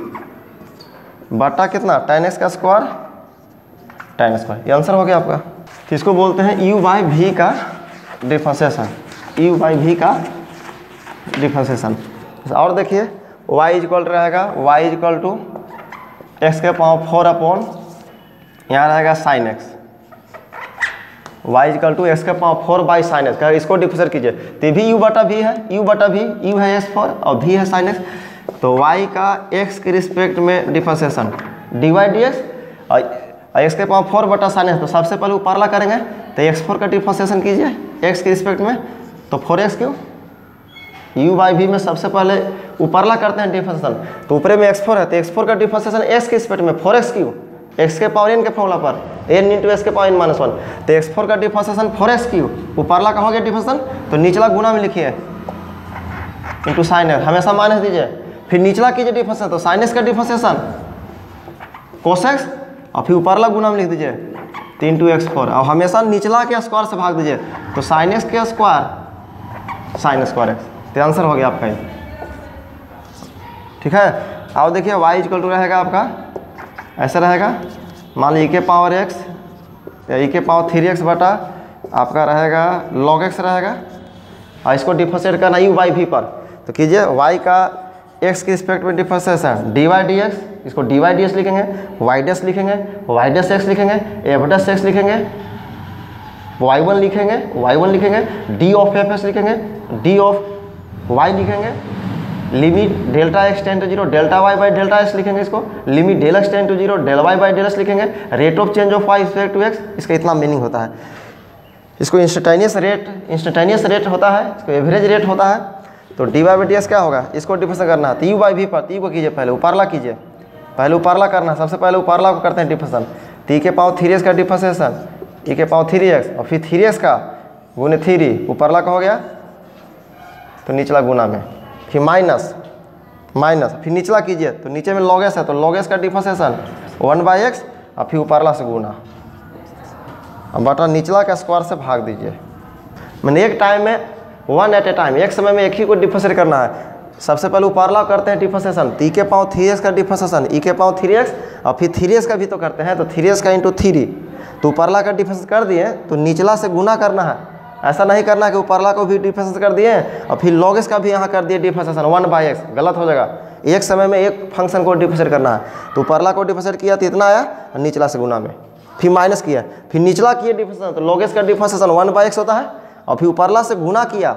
बटा कितना tan x का स्क्वायर tan स्क्वायर, ये आंसर हो गया आपका। किसको बोलते हैं u बाई v का डिफरेंशिएशन, u बाई v का डिफरेंशिएशन। और देखिए y इक्वल रहेगा y इक्वल टू एक्स के पावर 4 अपॉन यहाँ रहेगा sine x, y equal to x के पावर 4 बाई साइन एक्स। इसको डिफरेंशिएट कीजिए तो भी u बटा v है, u बटा v, u है s4 और v है साइन एक्स, तो y का x के रिस्पेक्ट में differentiation d y d x, और एक्स के पावर 4 बटा साइन एक्स, तो सबसे पहले ऊपरला करेंगे तो x4 का डिफरेंशिएशन कीजिए x के रिस्पेक्ट में, तो 4x Q, u by v में सबसे पहले ऊपरला करते हैं डिफरेंशिएशन, तो ऊपरे में x4 है तो x4 का डिफरेंशिएशन x के रिस्पेक्ट में 4x क्यू, x के पावर n के फॉर्मूला पर n इंटू एस के पावर n माइनस 1, तो x4 का डिफरेंशिएशन 4x क्यू, ऊपरला का हो गया डिफरेंशिएशन, तो निचला गुना में लिखिए इंटू साइन एक्स, हमेशा माइनस दीजिए, फिर निचला कीजिए डिफरेंशिएशन, तो साइन एक्स का डिफरेंशिएशन कोस एक्स, और फिर ऊपरला गुना में लिख दीजिए 3 × x4, और हमेशा निचला के स्क्वायर से भाग दीजिए, तो साइन एक्स के स्क्वायर साइन स्क्वायर एक्स, तो आंसर हो गया आपका ये। ठीक है, अब देखिए y इक्वल टू रहेगा आपका ऐसा रहेगा, मान लीजिए e के पावर x या e के पावर 3x बटा आपका रहेगा log x रहेगा, और इसको डिफरेंशिएट करना u बाई v पर, तो कीजिए y का x के रिस्पेक्ट में differentiation d y d x, इसको डी वाई डी एक्स लिखेंगे, y डैश लिखेंगे, y डैश x लिखेंगे, f डैश x लिखेंगे, y1 लिखेंगे, y1 लिखेंगे, d ऑफ एफ एस लिखेंगे, d ऑफ y लिखेंगे, limit delta x tend to 0 delta y by delta x लिखेंगे, इसको limit del x tend to 0 del y by del x लिखेंगे, rate of change of y respect to x, इसका इतना मीनिंग होता है। इसको इंस्टेंटेनियस रेट होता है, इसको एवरेज रेट होता है, तो d y by d x क्या होगा, इसको डिफरेंशिएट करना है, तो यू बाई वी पर टी को कीजिए, पहले ऊपरला कीजिए, पहले ऊपरला करना है, सबसे पहले ऊपरला को करते हैं डिफरेंशिएशन, टी के पावर 3x का डिफरेंशिएशन ई के पावर 3x, और फिर 3x का गुने 3 ऊपरला का हो गया, तो निचला गुना में, फिर माइनस माइनस, फिर निचला कीजिए, तो नीचे में log s है, तो log s का डिफरेंशिएशन 1/x, और फिर ऊपरला से गुना, अब बटा निचला का स्क्वायर से भाग दीजिए। मैंने एक टाइम में 1 एट ए टाइम, एक समय में एक ही को डिफरेंशिएट करना है। सबसे पहले ऊपरला करते हैं डिफरेंशिएशन, ई के पावर 3x का डिफरेंशिएशन ई के पावर 3x, और फिर 3x का भी तो करते हैं, तो 3x का इंटू 3, तो ऊपरला का डिफरेंशिएट कर दिए, तो निचला से गुना करना है, ऐसा नहीं करना कि ऊपरला को भी डिफरेंशिएट कर दिए और फिर log s का भी यहाँ कर दिए डिफरेंशिएशन 1/x, गलत हो जाएगा। एक समय में एक फंक्शन को डिफरेंशिएट करना है, तो ऊपरला को डिफरेंशिएट किया तो इतना आया, और निचला से गुना में, फिर माइनस किया, फिर निचला किए डिफरेंशिएशन, तो log s का डिफरेंशिएशन 1/x होता है, और फिर ऊपरला से गुना किया,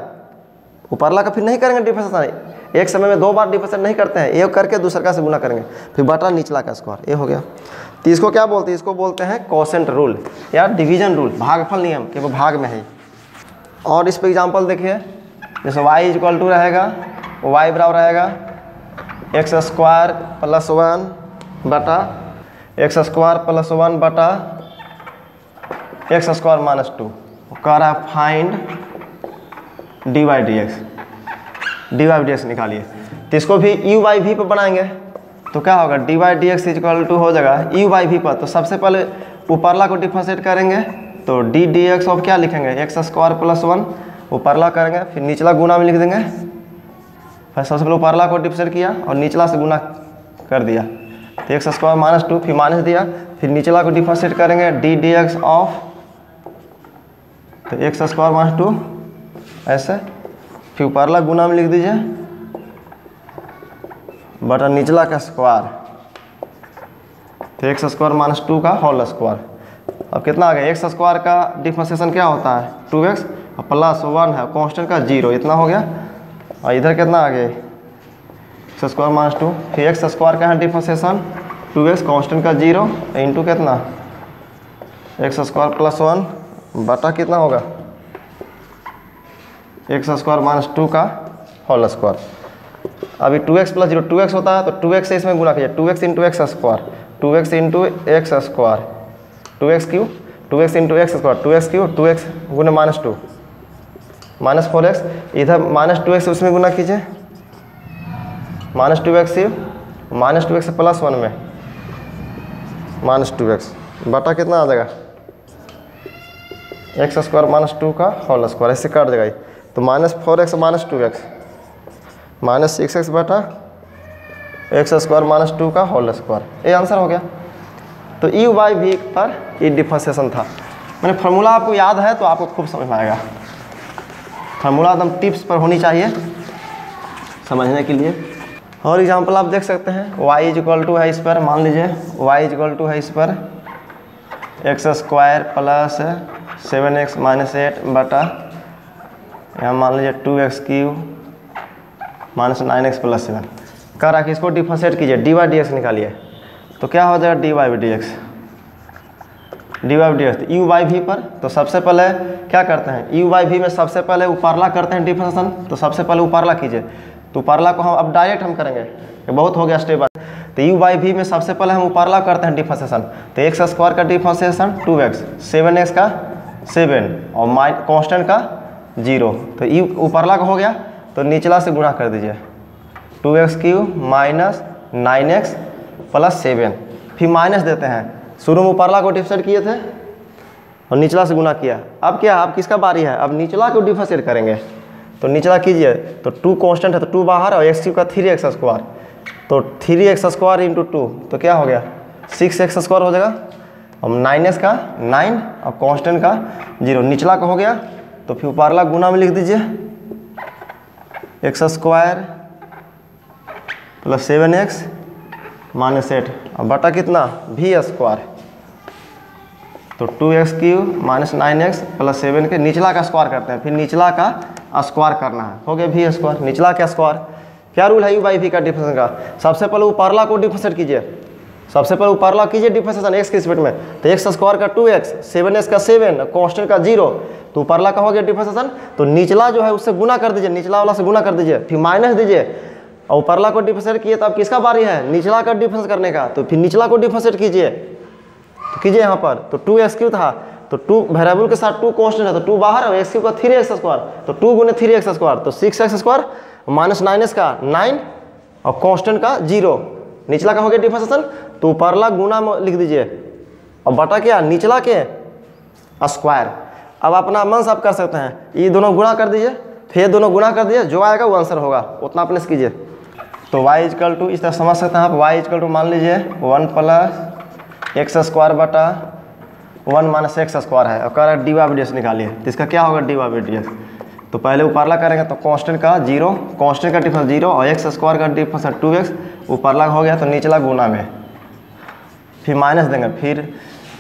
ऊपरला का फिर नहीं करेंगे डिफरेंशिएशन, एक समय में 2 बार डिफरेंशिएट नहीं करते हैं, एक करके दूसरा से गुना करेंगे, फिर बटा निचला का स्क्वायर, ये हो गया। तो इसको क्या बोलते हैं, इसको बोलते हैं कोसेंट रूल या डिवीजन रूल, भागफल नियम कि वो भाग में है। और इस पर एग्जाम्पल देखिए, जैसे y इक्वल टू रहेगा, y बराबर रहेगा x स्क्वायर प्लस 1 बटा x स्क्वायर प्लस 1 बटा x स्क्वायर माइनस 2, कह रहा है find d y d x निकालिए। तो इसको भी u बाई वी पर बनाएंगे, तो क्या होगा d y d x equal to हो जाएगा u बाई वी पर, तो सबसे पहले ऊपरला को डिफरेंशिएट करेंगे, तो डी डी एक्स ऑफ क्या लिखेंगे एक्स स्क्वायर प्लस 1, ऊपरला करेंगे, फिर निचला गुना में लिख देंगे, फिर सबसे पहले ऊपरला को डिफरेंशिएट किया और निचला से गुना कर दिया, तो एक्स स्क्वायर माइनस 2, फिर माइनस दिया, फिर निचला को डिफरेंशिएट करेंगे डी डी एक्स ऑफ, तो एक्स स्क्वायर माइनस 2 ऐसे, फिर ऊपरला गुना में लिख दीजिए बटा निचला का स्क्वायर, तो एक्स स्क्वायर माइनस 2 का होल स्क्वायर। अब कितना आ गया, एक्स स्क्वायर का डिफरेंशिएशन क्या होता है 2x, और प्लस 1 है, कांस्टेंट का 0, इतना हो गया। और इधर कितना आ गया एक्स स्क्वायर माइनस 2, फिर एक्स स्क्वायर का है डिफरेंशिएशन 2x कांस्टेंट का 0 इंटू कितना एक्स स्क्वायर प्लस 1 बटा कितना होगा एक्स स्क्वायर माइनस 2 का होल स्क्वायर। अभी 2x प्लस 0 2x होता है तो 2x से इसमें गुणा कीजिए, 2x into x square, 2x into x square, 2x Q, 2x into x square, 2x Q, 2x गुना माइनस 2 माइनस 4x, इधर माइनस 2x उसमें गुना कीजिए, minus 2x minus 2x plus 1 में माइनस 2x बटा कितना आ जाएगा एक्स स्क्वायर माइनस 2 का होल स्क्वायर, ऐसे काट जाएगा। तो minus 4x minus 2x minus 6x बटा एक्स स्क्वायर माइनस 2 का होल स्क्वायर, ये आंसर हो गया। तो यू बाई वी पर ये डिफरेंशिएशन था। मैंने फार्मूला आपको याद है तो आपको खूब समझ में आएगा। फार्मूला एकदम टिप्स पर होनी चाहिए समझने के लिए। और एग्जांपल आप देख सकते हैं, y इक्वल टू है इस पर, मान लीजिए y इक्वल टू है इस पर x square plus 7x minus 8 बटा यहाँ मान लीजिए 2x cube minus 9x plus 7 कह रहा कि इसको डिफरेंशिएट कीजिए, डी वाई डी एक्स निकालिए। तो क्या हो जाएगा d y d x, d y d x u by v पर। तो सबसे पहले क्या करते हैं, यू बाई वी में सबसे पहले ऊपरला करते हैं डिफरेंशिएशन, तो सबसे पहले ऊपरला कीजिए। तो ऊपरला को हम अब डायरेक्ट हम करेंगे, ये बहुत हो गया स्टेप। तो यू बाई वी में सबसे पहले हम ऊपरला करते हैं डिफरेंशिएशन। तो एक्स स्क्वायर का डिफरेंशिएशन 2x, 7x का 7 और कांस्टेंट का 0। तो यू ऊपरला का हो गया, तो निचला से गुणा कर दीजिए 2x cube minus 9x plus 7, फिर माइनस देते हैं। शुरू में ऊपरला को डिफरेंशिएट किए थे और निचला से गुणा किया। अब क्या, अब किसका बारी है, अब निचला को डिफरेंशिएट करेंगे। तो निचला कीजिए, तो 2 कांस्टेंट है तो 2 बाहर और x क्यूब का 3x स्क्वायर, तो 3x स्क्वायर इंटू 2 तो क्या हो गया 6x स्क्वायर हो जाएगा। और 9x का 9 और कांस्टेंट का 0, निचला का हो गया। तो फिर ऊपरला गुना में लिख दीजिए x square plus 7x minus 8 और बटा कितना भी स्क्वायर, तो 2x cube minus 9x plus 7 के निचला का स्क्वायर करते हैं, फिर निचला का स्क्वायर करना है, हो गया भी स्क्वायर, निचला का स्क्वायर। क्या रूल है यू बाई वी का डिफरेंशिएशन का, सबसे पहले ऊपरला को डिफरेंशिएट कीजिए, सबसे पहले ऊपरला कीजिए डिफरेंशिएशन एक्स के रिस्पेक्ट में। तो एक्स स्क्वायर का 2x, 7x का 7, कांस्टेंट का 0, तो ऊपरला का हो गया डिफरेंशिएशन। तो निचला जो है उससे गुना कर दीजिए, निचला वाला से गुना कर दीजिए, फिर माइनस दीजिए। और ऊपरला को डिफरेंशिएट किए तो अब किसका बारी है, निचला का डिफरेंस करने का। तो फिर निचला को डिफरेंशिएट कीजिए, तो कीजिए यहाँ पर। तो 2x क्यूब था, तो 2 वेरिएबल के साथ 2 कांस्टेंट है, तो 2 बाहर और x क्यूब का 3x स्क्वायर, तो 2 गुने 3x स्क्वायर, तो 6x स्क्वायर माइनस 9x का 9 और कांस्टेंट का 0, निचला का हो गया डिफरेंशिएशन। तो ऊपरला गुना में लिख दीजिए और बटा क्या निचला के स्क्वायर। अब अपना मन से आप कर सकते हैं, ये दोनों गुणा कर दीजिए, फिर दोनों गुणा कर दीजिए, जो आएगा वो आंसर होगा, उतना अपने से कीजिए। तो y इक्वल टू इस तरह समझ सकते हैं आप, y इक्वल टू मान लीजिए 1 प्लस एक्स स्क्वायर बटा 1 माइनस एक्स स्क्वायर है, और कह रहा है डी वाई डी एक्स निकालिए। तो इसका क्या होगा डी वाई डी एक्स, तो पहले ऊपरला करेंगे तो कांस्टेंट का 0, कांस्टेंट का डिफरेंस 0 और एक्स स्क्वायर का डिफरेंस 2x, ऊपरला हो गया तो निचला गुना में, फिर माइनस देंगे,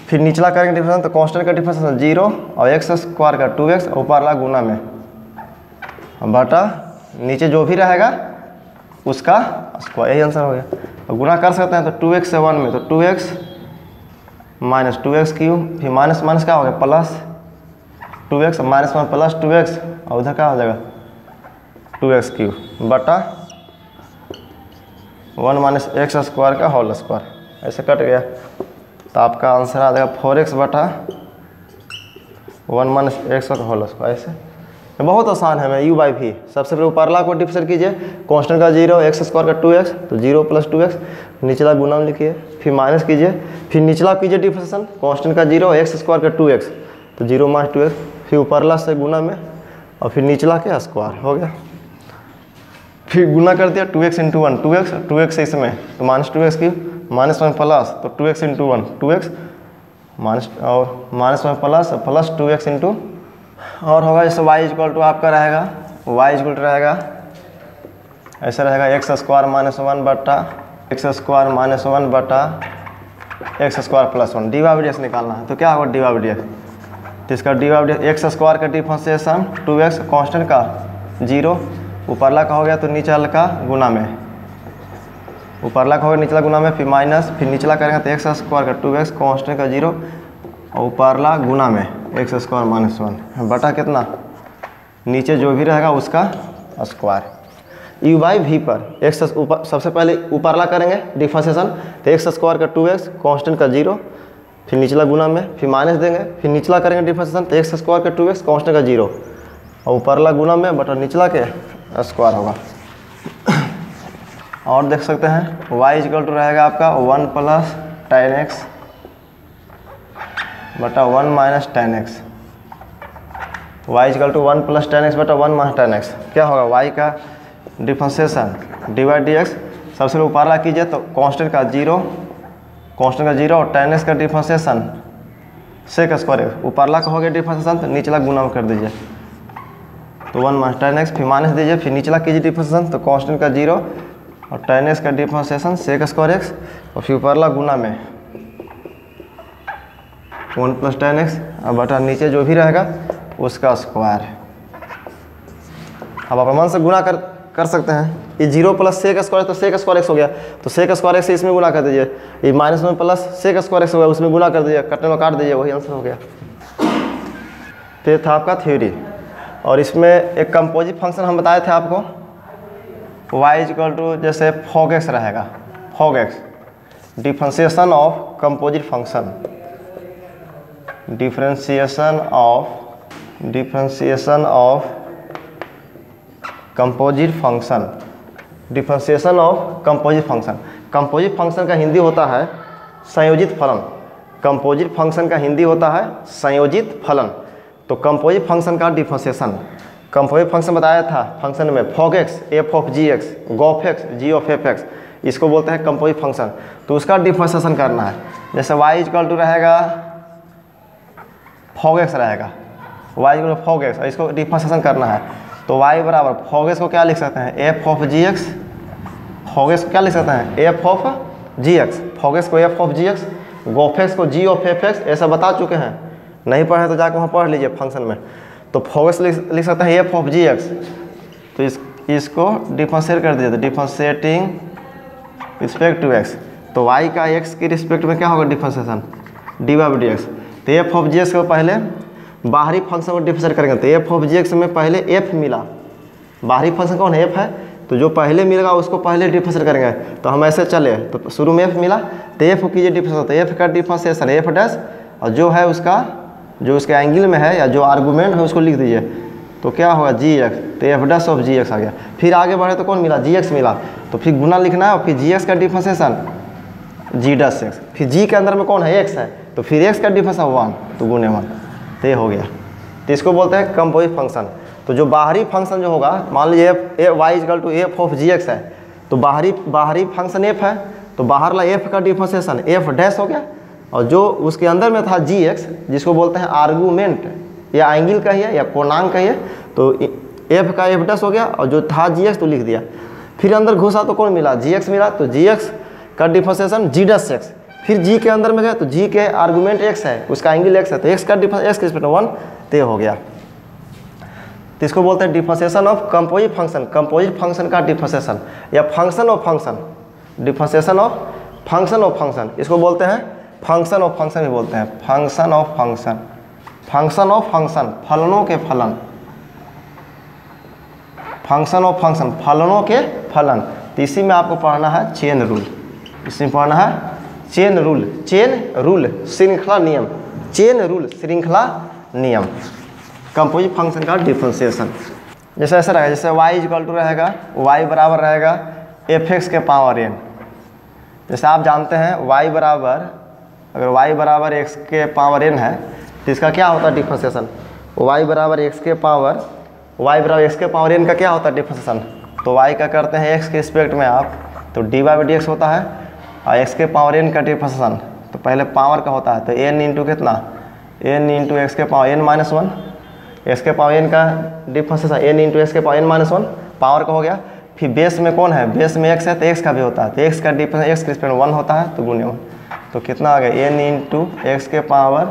फिर निचला करेंगे डिफरेंस, तो कांस्टेंट का डिफरेंस 0 और एक्स स्क्वायर का 2x, ऊपरला गुना में बटा नीचे जो भी रहेगा उसका स्क्वायर, यही आंसर हो गया। और गुना कर सकते हैं तो 2x से 1 में, तो 2x माइनस 2x क्यूब, फिर माइनस माइनस क्या हो गया plus 2x minus 1 plus 2x, और उधर क्या हो जाएगा 2x क्यूब बटा 1 माइनस एक्स स्क्वायर का होल स्क्वायर, ऐसे कट गया। तो आपका आंसर आ जाएगा 4x बटा 1 माइनस एक्स का होल स्क्वायर। ऐसे बहुत आसान है। मैं यू बाई वी सबसे पहले ऊपरला को डिफरेंशिएट कीजिए, कांस्टेंट का 0, एक्स स्क्वायर का 2x, तो 0 प्लस 2x, निचला गुना में लिखिए, फिर माइनस कीजिए, फिर निचला कीजिए डिफरेंशिएशन, कांस्टेंट का 0, एक्स स्क्वायर का 2x, तो 0 माइनस 2x, फिर ऊपरला से गुना में और फिर निचला के स्क्वायर हो गया। फिर गुना कर दिया 2x इंटू 1, 2x से इसमें तो minus 2x cube minus 1 plus, तो 2x इंटू 1 2x माइनस और माइनस 1 प्लस 2x इंटू, और होगा जैसे y इक्वल टू आपका रहेगा, y इक्वल टू रहेगा ऐसा रहेगा एक्स स्क्वायर माइनस 1 बटा एक्स स्क्वायर माइनस 1 बटा x square plus 1, d y d x निकालना है। तो क्या होगा डी वाई डी एक्स, तो इसका dy एक्स स्क्वायर का डिफरेंशिएशन 2x कांस्टेंट का 0, ऊपरला का हो गया तो नीचला का गुना में, ऊपरला का हो गया निचला गुना में, फिर माइनस, फिर निचला करेंगे तो एक्स स्क्वायर का 2x कांस्टेंट का 0 और ऊपरला गुना में एक्स स्क्वायर माइनस 1 बटा कितना, नीचे जो भी रहेगा उसका स्क्वायर। यू बाई वी पर एक्स ऊपर सबसे पहले ऊपरला करेंगे डिफरेंशिएशन, तो एक्स स्क्वायर का 2x कांस्टेंट का 0, फिर निचला गुना में, फिर माइनस देंगे, फिर निचला करेंगे डिफरेंशिएशन, तो एक्स स्क्वायर का 2x कांस्टेंट का 0 और ऊपरला गुना में बटा निचला के स्क्वायर होगा। और देख सकते हैं y इक्वल टू रहेगा आपका 1 प्लस tan x बटा 1 minus tan x, y equal to 1 plus tan x बटा 1 माइनस tan x। क्या होगा y का डिफरेंशिएशन dy dx, सबसे पहले ऊपरला कीजिए तो कांस्टेंट का 0 और tan x का डिफरेंशिएशन सेक स्क्वायर, ऊपरला का हो गया डिफरेंशिएशन तो निचला गुना में कर दीजिए तो 1 माइनस tan x, फिर माइनस दीजिए, फिर निचला कीजिए डिफरेंशिएशन तो कांस्टेंट का 0 और tan x का डिफरेंशिएशन सेक स्क्वायर x और फिर ऊपरला गुना में 1 प्लस tan x और बटा नीचे जो भी रहेगा उसका स्क्वायर। अब आप मन से गुना कर सकते हैं, ये 0 प्लस सेक स्क्वायर तो सेक स्क्वायर x हो गया, तो सेक स्क्वायर x से इसमें गुना कर दीजिए, ये minus 1 plus sec square x हो गया, उसमें गुना कर दीजिए, कटने में काट दीजिए, वही आंसर हो गया। तो ये था आपका थ्योरी। और इसमें एक कंपोजिट फंक्शन हम बताए थे आपको, y इक्वल टू जैसे fog x रहेगा, fog x differentiation of composite function, differentiation of composite function, differentiation of composite function. Composite function का हिंदी होता है संयोजित फलन, कंपोजिट फंक्शन का हिंदी होता है संयोजित फलन। तो कंपोजिट फंक्शन का डिफरेंशिएशन, कंपोजिट फंक्शन बताया था फंक्शन में fog x f of g x, gof x g of f x, इसको बोलते हैं कंपोजिट फंक्शन। तो उसका डिफरेंशिएशन करना है, जैसे y इक्वल टू रहेगा fog x रहेगा, y equal to fog x और इसको डिफरेंशिएशन करना है तो y बराबर fog x को क्या लिख सकते हैं f of g x, fog x को क्या लिख सकते हैं f of g x, fog x को f of g x, gof x को g ऑफ f x, ऐसा बता चुके हैं, नहीं पढ़े तो जाकर वहाँ पढ़ लीजिए फंक्शन में। तो fog x लिख सकते हैं f ऑफ जी एक्स, तो इसको डिफरेंशिएट कर दीजिए, तो डिफरेंशिएटिंग रिस्पेक्ट टू x, तो y का x के रिस्पेक्ट में क्या होगा differentiation dy by d x. तो f ऑफ जी एक्स को पहले बाहरी फंक्शन को डिफरेंशिएट करेंगे, तो f ऑफ जी एक्स में पहले f मिला, बाहरी फंक्शन कौन है f है, तो जो पहले मिलेगा उसको पहले डिफरेंशिएट करेंगे। तो हम ऐसे चले, तो शुरू में f मिला तो f को कीजिए डिफरेंशिएट, तो f का डिफरेंशिएशन f डैश और जो है उसका जो उसके एंगल में है या जो आर्गूमेंट है उसको लिख दीजिए, तो क्या होगा जी एक्स, तो f dash of g x आ गया। फिर आगे बढ़े तो कौन मिला जी एक्स मिला, तो फिर गुना लिखना है और फिर जी एक्स का डिफरेंशिएशन जी डैश एक्स, फिर जी के अंदर में कौन है एक्स है, तो फिर एक्स का डिफरेंशिएशन 1 तो गुने 1, तो ये हो गया। तो इसको बोलते हैं कंपोजिट फंक्शन। तो जो बाहरी फंक्शन जो होगा, मान लीजिए y equal to f of g x है, तो बाहरी फंक्शन f है, तो बाहर ला f का डिफरेंशिएशन f डैश हो गया, और जो उसके अंदर में था जी एक्स जिसको बोलते हैं आर्गूमेंट या एंगल कहिए या कोणांक कहिए, तो f का f डैश हो गया और जो था जी एक्स तो लिख दिया। फिर अंदर घुसा तो कौन मिला जी एक्स मिला, तो जी एक्स का डिफरेंशिएशन जी डैश एक्स, फिर जी के अंदर में गया तो जी के आर्गूमेंट x है, उसका एंगल x है, तो x का डिफरेंस x के रिस्पेक्ट में 1 तो हो गया। तो इसको बोलते हैं differentiation of composite function, composite function का डिफरेंशिएशन या function of function, differentiation of function, इसको बोलते हैं फंक्शन ऑफ फंक्शन भी बोलते हैं, function of function, function of function फलनों के फलन, फंक्शन ऑफ फंक्शन फलनों के फलन। तो इसी में आपको पढ़ना है चेन रूल, इसमें पढ़ना है चेन रूल श्रृंखला नियम, चेन रूल श्रृंखला नियम, कंपोजिट फंक्शन का डिफरेंशिएशन। जैसे ऐसा रहेगा, जैसे y इक्वल टू रहेगा, y बराबर रहेगा f(x) के पावर n। जैसे आप जानते हैं y बराबर, अगर y बराबर x के पावर n है तो इसका क्या होता है डिफरेंशिएशन, y बराबर x के पावर n का क्या होता है डिफरेंशिएशन, तो y का करते हैं x के रिस्पेक्ट में आप, तो dy बाई डी एक्स होता है, और x के पावर n का डिफरेंशिएशन तो पहले पावर का होता है, तो n इंटू कितना n इंटू एक्स के पावर n माइनस 1, एक्स के पावर n का डिफरेंशिएशन n इंटू एक्स के पावर n माइनस 1 पावर का हो गया। फिर बेस में कौन है, बेस में x है तो x का भी होता है, तो x का डिफरेंस x के रिस्पेक्ट में 1 होता है तो गुने 1, तो कितना आ गया n इंटू एक्स के पावर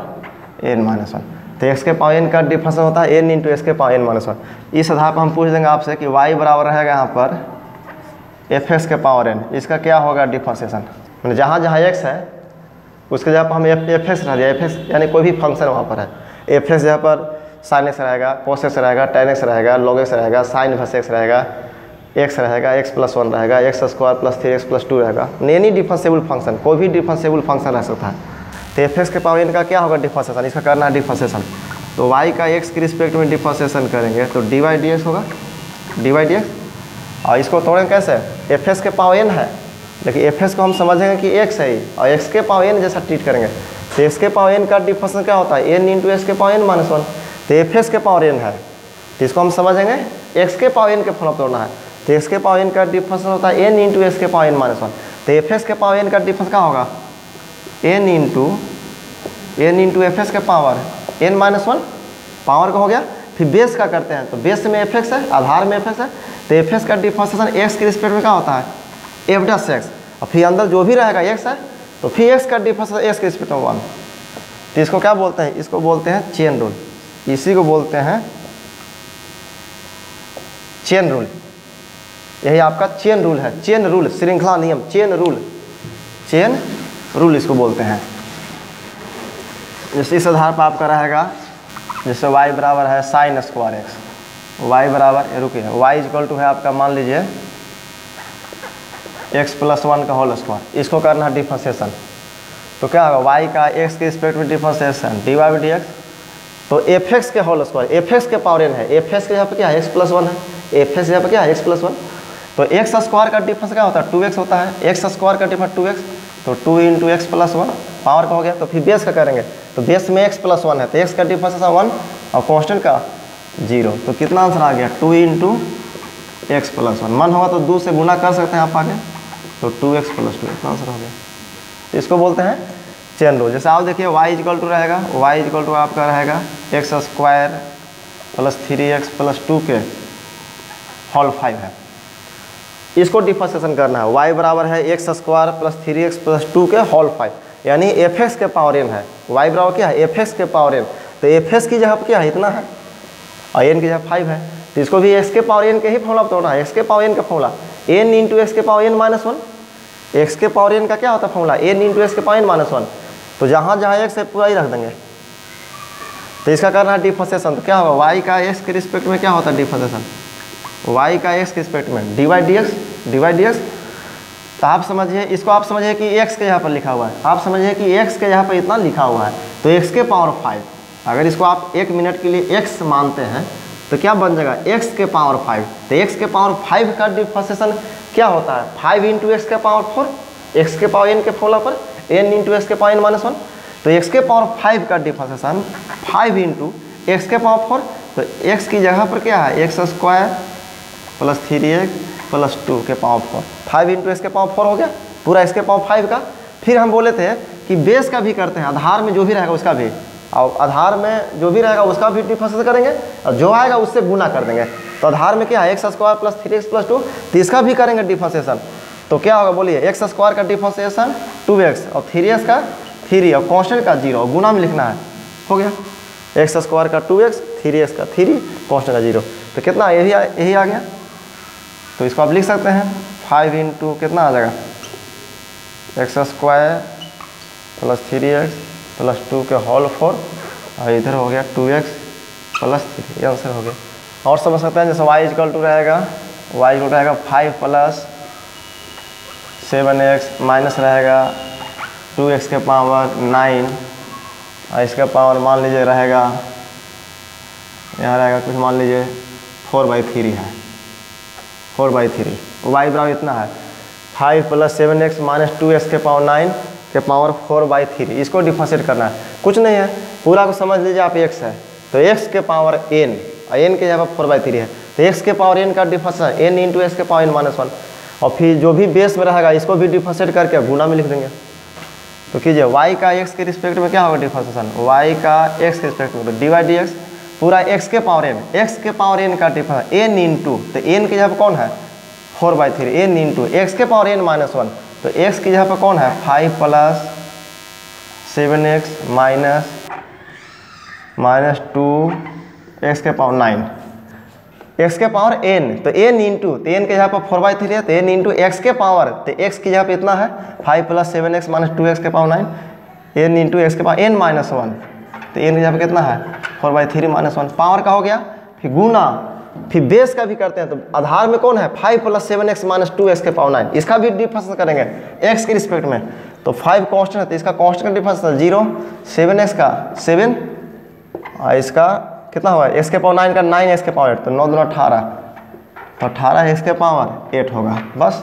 n माइनस 1। तो एक्स के पावर एन का डिफरेंशियल होता है एन इंटू एक्स के पावर एन माइनस 1। इस आधार पर हम पूछ देंगे आपसे कि y बराबर रहेगा यहाँ पर एफ एक्स के पावर एन, इसका क्या होगा डिफरेंशिएशन, मैंने जहाँ जहाँ एक्स है उसके जगह पर हम एफ एक्स रह दिया, एफ एक्स यानी कोई भी फंक्शन वहाँ पर है, एफ एक्स जगह पर साइन एक्स रहेगा, कोस एक्स रहेगा, टेन एक्स रहेगा, लॉग एक्स रहेगा, साइन इनवर्स एक्स रहेगा, एक्स रहेगा, एक्स प्लस 1 रहेगा, x square plus 3x plus 2 रहेगा। एनी डिफरेंशिएबल फंक्शन, कोई भी डिफरेंशिएबल फंक्शन रह सकता है। तो एफ एक्स के पावर एन का क्या होगा डिफरेंशिएशन, इसका करना है डिफरेंशिएशन। तो y का x के रिस्पेक्ट में डिफरेंशिएशन करेंगे तो डी वाई डी एक्स होगा, डी वाई डी एक्स। और इसको तोड़ेंगे कैसे, एफ एक्स के पावर एन है लेकिन एफ एक्स को हम समझेंगे कि x है ही, और x के पावर एन जैसा ट्रीट करेंगे। तो x के पावर एन का डिफरेंशिएशन क्या होता है, एन इंटू एक्स के पावर एन माइनस 1। तो एफ एक्स के पावर एन है तो इसको हम समझेंगे x के पावर एन के फॉर्म तोड़ना है। तो एक्स के पावर एन का डिफरेंशियल होता है एन इंटू एक्स के पावर एन माइनस 1। तो एफ एक्स के पावर एन का डिफरेंस क्या होगा, एन इंटू एफ एक्स के पावर एन माइनस 1, पावर का हो गया। फिर बेस का करते हैं तो बेस में एफ एक्स है, आधार में एफ एक्स है, तो एफ एक्स का डिफरेंशिएशन एक्स के रिस्पेक्ट में क्या होता है एफ डैश एक्स, और फिर अंदर जो भी रहेगा एक्स है तो फिर एक्स का डिफरेंशिएशन एक्स के रिस्पेक्ट में 1। तो इसको क्या बोलते हैं, इसको बोलते हैं चेन रूल, इसी को बोलते हैं चेन रूल। यही आपका चेन रूल है, चेन रूल श्रृंखला नियम, चेन रूल इसको बोलते हैं। जैसे इस आधार पर आपका रहेगा जैसे y बराबर है साइन स्क्वायर एक्स, y बराबर रुकिए y इक्वल टू है आपका मान लीजिए x प्लस 1 का होल स्क्वायर, इसको करना है डिफरेंशिएशन। तो क्या होगा y का x के रिस्पेक्ट में differentiation d y d x. तो एफ एक्स के होल स्क्वायर, एफ एक्स के पावर एन है, एफ एक्स के यहाँ पर क्या है x प्लस 1 है, एफ एक्स यहाँ पर क्या है x प्लस 1। तो एक्स स्क्वायर का डिफरेंस क्या होता है 2x होता है, एक्स स्क्वायर का डिफरेंस 2x, तो 2 इंटू एक्स प्लस 1 पावर का हो गया। तो फिर बेस का करेंगे तो बेस में x प्लस 1 है तो x का डिफरेंस 1 और कांस्टेंट का 0। तो कितना आंसर आ गया 2 इंटू एक्स प्लस 1, मन होगा तो 2 से गुना कर सकते हैं आप आगे, तो 2x प्लस 2 इतना आंसर हो गया। तो इसको बोलते हैं चेन रूल। जैसे आप देखिए y इक्वल टू रहेगा, y इक्वल टू आपका रहेगा x square plus 3x plus 2 के होल 5 है, इसको डिफरेंशिएशन करना है। y बराबर है x square plus 3x plus 2 के होल 5, यानी एफ एक्स के पावर एन है, y बराबर क्या है एफ एक्स के पावर एन। तो एफ एक्स की जगह पर क्या है इतना है और एन की जगह 5 है, तो इसको भी एक्स के पावर एन के ही फॉर्मूला तोड़ना है। एक्स के पावर एन का फॉर्मूला एन इंटू एक्स के पावर एन माइनस 1, एक्स के पावर एन का क्या होता है फॉर्मूला एन इंटू एक्स के पावर एन माइनस 1। तो जहाँ जहाँ एक्स है पूरा ही रख देंगे। तो इसका करना है डिफरेंशिएशन, तो क्या होगा y का एक्स के रिस्पेक्ट में क्या होता है डिफरेंशिएशन, y का एक्स के रिस्पेक्ट में डी वाई डी एक्स। तो आप समझिए इसको, आप समझिए कि x के यहाँ पर लिखा हुआ है, आप समझिए कि x के यहाँ पर इतना लिखा हुआ है तो x के पावर 5, अगर इसको आप 1 मिनट के लिए x मानते हैं तो क्या बन जाएगा x के पावर 5। तो x के पावर 5 का डिफरेंशिएशन क्या होता है 5 इंटू एक्स के पावर 4, x के पावर n के फॉर्मूला पर n इंटू एक्स के पावर n माइनस 1। तो x के पावर 5 का डिफरेंशिएशन 5 इंटू एक्स के पावर 4, तो x की जगह पर क्या है x square plus 3x plus 2 के पावर 4, 5 इंटू एक्स के पावर 4 हो गया पूरा इसके पावर 5 का। फिर हम बोले थे कि बेस का भी करते हैं, आधार में जो भी रहेगा उसका भी, और आधार में जो भी रहेगा उसका भी डिफरेंशिएशन करेंगे और जो आएगा उससे गुना कर देंगे। तो आधार में क्या है x square plus 3x plus 2, तो इसका भी करेंगे डिफरेंशिएशन। तो क्या होगा बोलिए एक्स स्क्वायर का डिफरेंशिएशन 2x और 3x का 3 और कांस्टेंट का 0 और गुना में लिखना है, हो गया एक्स स्क्वायर का 2x 3x का 3 कांस्टेंट का 0। तो कितना यही आ गया। तो इसको आप लिख सकते हैं 5 इंटू कितना आ जाएगा x square plus 3x plus 2 के होल 4 और इधर हो गया 2x प्लस 3, ये आंसर हो गया। और समझ सकते हैं जैसे y इक्वल टू रहेगा 5 प्लस 7x माइनस रहेगा 2x के पावर 9 और इसका पावर मान लीजिए रहेगा यहाँ रहेगा कुछ मान लीजिए 4/3 है, 4/3। y बराबर इतना है 5 प्लस 7x माइनस 2x के पावर 9 के पावर 4/3। इसको डिफरेंशिएट करना है, कुछ नहीं है पूरा को समझ लीजिए आप x है तो x के पावर n और n के जगह 4/3 है, तो x के पावर n का डिफरेंशिएशन n इंटू एक्स के पावर n माइनस 1, और फिर जो भी बेस में रहेगा इसको भी डिफरेंशिएट करके गुना में लिख देंगे। तो कीजिए y का x के रिस्पेक्ट में क्या होगा डिफरेंशिएशन, y का x के रिस्पेक्ट में तो डी वाई डी एक्स पूरा x के पावर n का डिफरेंस n इंटू, तो n की जगह पर कौन है 4/3 n इंटू एक्स के पावर n माइनस 1, तो x की जगह पर कौन है 5 plus 7x minus minus 2x के पावर 9, x के पावर n, तो n इंटू, तो n के जगह पर 4/3 है, तो n इंटू x के पावर, तो x की जगह पे इतना है 5 + 7x माइनस 2x के पावर 9, n इंटू x के पावर n माइनस 1, तो n की जगह पे कितना है 4/3 माइनस 1, पावर का हो गया, फिर गुना, फिर बेस का भी करते हैं, तो आधार में कौन है 5 + 7x माइनस 2x के पावर 9, इसका भी डिफरेंस करेंगे x के रिस्पेक्ट में, तो 5 कांस्टेंट है, तो इसका कांस्टेंट का डिफरेंस 0, 7x का 7, और इसका कितना हुआ x के पावर 9 का 9x के पावर 8, तो 9 दूना 18, तो 18x के पावर 8 होगा। बस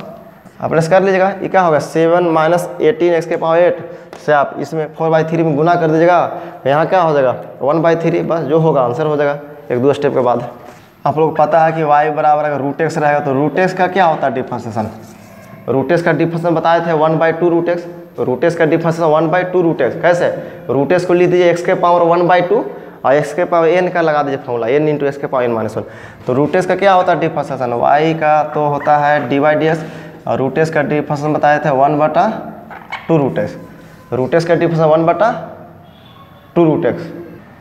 आप प्लस कर लीजिएगा, ये क्या होगा 7 माइनस 18x के पावर 8 से आप इसमें 4/3 में गुना कर दीजिएगा, यहाँ क्या हो जाएगा 1/3, बस जो होगा आंसर हो जाएगा 1-2 स्टेप के बाद। आप लोग को पता है कि y बराबर अगर √x रहेगा तो √x का क्या होता है डिफरेंशिएशन, √x का डिफरेंशिएशन बताए थे 1/2 √x, तो √x का डिफरेंशिएशन 1/2 √x, कैसे √x को लिख दीजिए x के पावर 1/2 और x के पावर n का लगा दीजिए फॉर्मूला, n इंटू x के पावर n माइनस 1, तो √x का क्या होता है डिफरेंशिएशन, y का तो होता है dy/dx, और √x का डिफरेंशिएशन बताए थे 1/2 √x, √x का डिफरेंशिएशन 1/2 √x,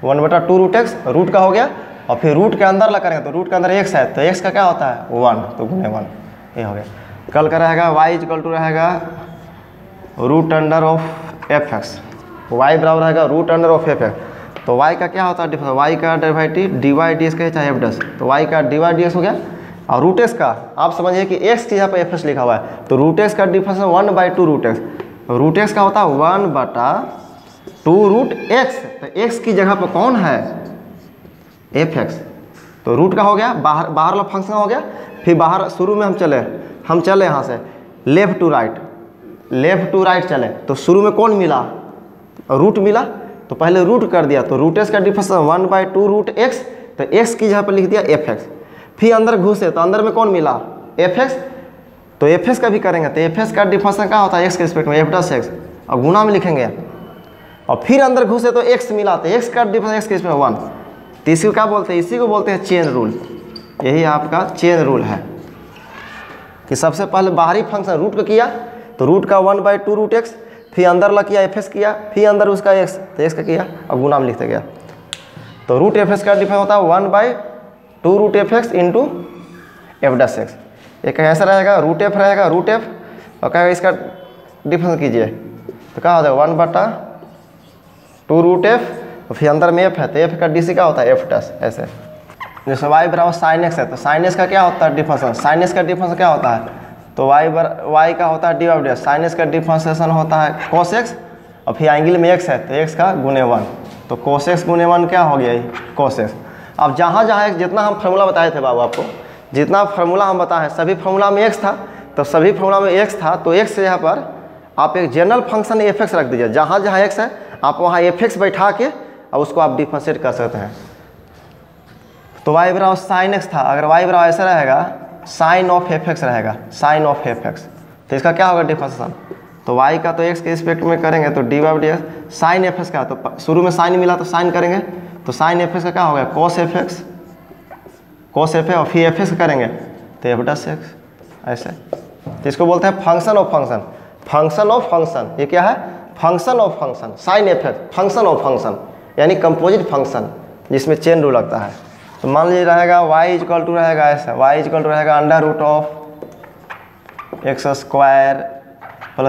1/2 √x रूट का हो गया, और फिर रूट के अंदर ला करेंगे, तो रूट के अंदर x है, तो x का क्या होता है 1, तो गुने 1, ये हो गया। कल का रहेगा y = रहेगा √f(x), y बराबर रहेगा √f(x), तो y का क्या होता है डिफरेंस, y का डेरिवेटिव dy/dx का चाहे f', तो y का dy/dx हो गया, और √x का आप समझिए कि x की यहाँ पर f लिखा हुआ है, तो √x का डिफरेंस 1/2 √x, √x का होता है 1/2 √x, तो x की जगह पर कौन है f(x), तो रूट का हो गया, बाहर वाला फंक्शन हो गया, फिर बाहर शुरू में हम चले यहाँ से लेफ्ट टू राइट चले, तो शुरू में कौन मिला रूट मिला, तो पहले रूट कर दिया, तो √x का डिफरेंस 1/2 √x, तो x की जगह पर लिख दिया f(x), फिर अंदर घुसे तो अंदर में कौन मिला f(x), तो f(x) का भी करेंगे, तो f(x) का डिफरेंस क्या होता है x के रिस्पेक्ट में f'(x), और गुना में लिखेंगे, और फिर अंदर घुसे तो x मिला, तो x का डिफरेंस x के रिस्पेक्ट में 1, तो इसी को क्या बोलते हैं, इसी को बोलते हैं चेन रूल, यही आपका चेन रूल है कि सबसे पहले बाहरी फंक्शन रूट का किया, तो रूट का 1/2 √x, फिर अंदर ला किया f(x) किया, फिर अंदर उसका x, तो x का किया और गुना में लिखते गया, तो √f(x) का डिफरेंस होता है 1/2 √f(x) इंटू f'(x), एक ऐसा रहेगा √f रहेगा √f, और क्या इसका डिफरेंस कीजिए, तो क्या हो जाएगा 1/2 √f, और फिर अंदर में f है, तो f का dc क्या होता है f', ऐसे। जैसे y बराबर sin x है, तो sin x का क्या होता है डिफरेंस, sin x का डिफरेंस क्या होता है, तो y का होता है dy/dx, sin x का डिफरेंशिएशन होता है cos x, और फिर एंगल में x है, तो x का गुने 1, तो cos x गुने 1 क्या हो गया ये cos x। अब जहाँ जितना हम फार्मूला बताए थे बाबू आपको, जितना फार्मूला हम बताए सभी फार्मूला में x था, तो सभी फार्मूला में x था, तो x यहाँ पर आप एक जनरल फंक्शन f(x) रख दीजिए, जहाँ x है आप वहाँ f(x) बैठा के और उसको आप डिफरेंशिएट कर सकते हैं। तो y बराबर sin x था, अगर y बराबर ऐसा रहेगा sin of f(x) रहेगा, sin of f(x), तो इसका क्या होगा डिफरेंशिएशन, तो y का तो x के रिस्पेक्ट में करेंगे, तो dy/dx sin f(x) का, तो शुरू में sin मिला तो sin करेंगे, तो sin f(x) का क्या होगा cos f(x), और फिर f(x) करेंगे तो f'(x), ऐसे। तो इसको बोलते हैं function of function, function of function, ये क्या है function of function, sin f(x) function of function, यानी कंपोजिट फंक्शन जिसमें चेन रूल लगता है। तो मान लीजिए रहेगा y = रहेगा ऐसा, y = रहेगा √(x² +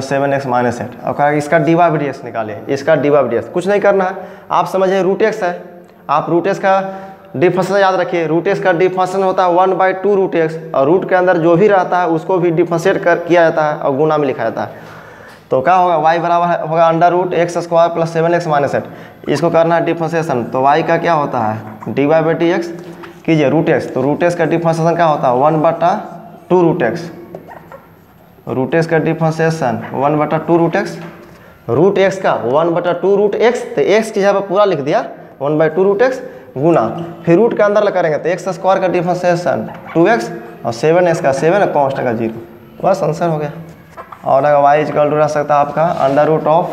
7x - 8), और कहा इसका dy/dx निकालिए, इसका dy/dx कुछ नहीं करना है, आप समझिए √x है, आप √x का डिफरेंशिएशन याद रखिए, √x का डिफरेंशिएशन होता है 1/2 √x, और रूट के अंदर जो भी रहता है उसको भी डिफरेंशिएट किया जाता है और गुना में लिखा जाता है, तो क्या होगा y बराबर होगा √(x² + 7x - 8), इसको करना है डिफरेंशिएशन, तो y का क्या होता है dy/dx कीजिए √x, तो √x का डिफरेंशिएशन क्या होता है 1/2 √x, √x का डिफरेंशिएशन 1/2 √x, √x का 1/2 √x, तो x की जगह पर पूरा लिख दिया 1/2 √x गुना, फिर रूट के अंदर करेंगे तो x² का डिफरेंशिएशन 2x, और 7x का 7 है, कांस्टेंट का 0, बस आंसर हो गया। और अगर y = रह सकता है आपका √7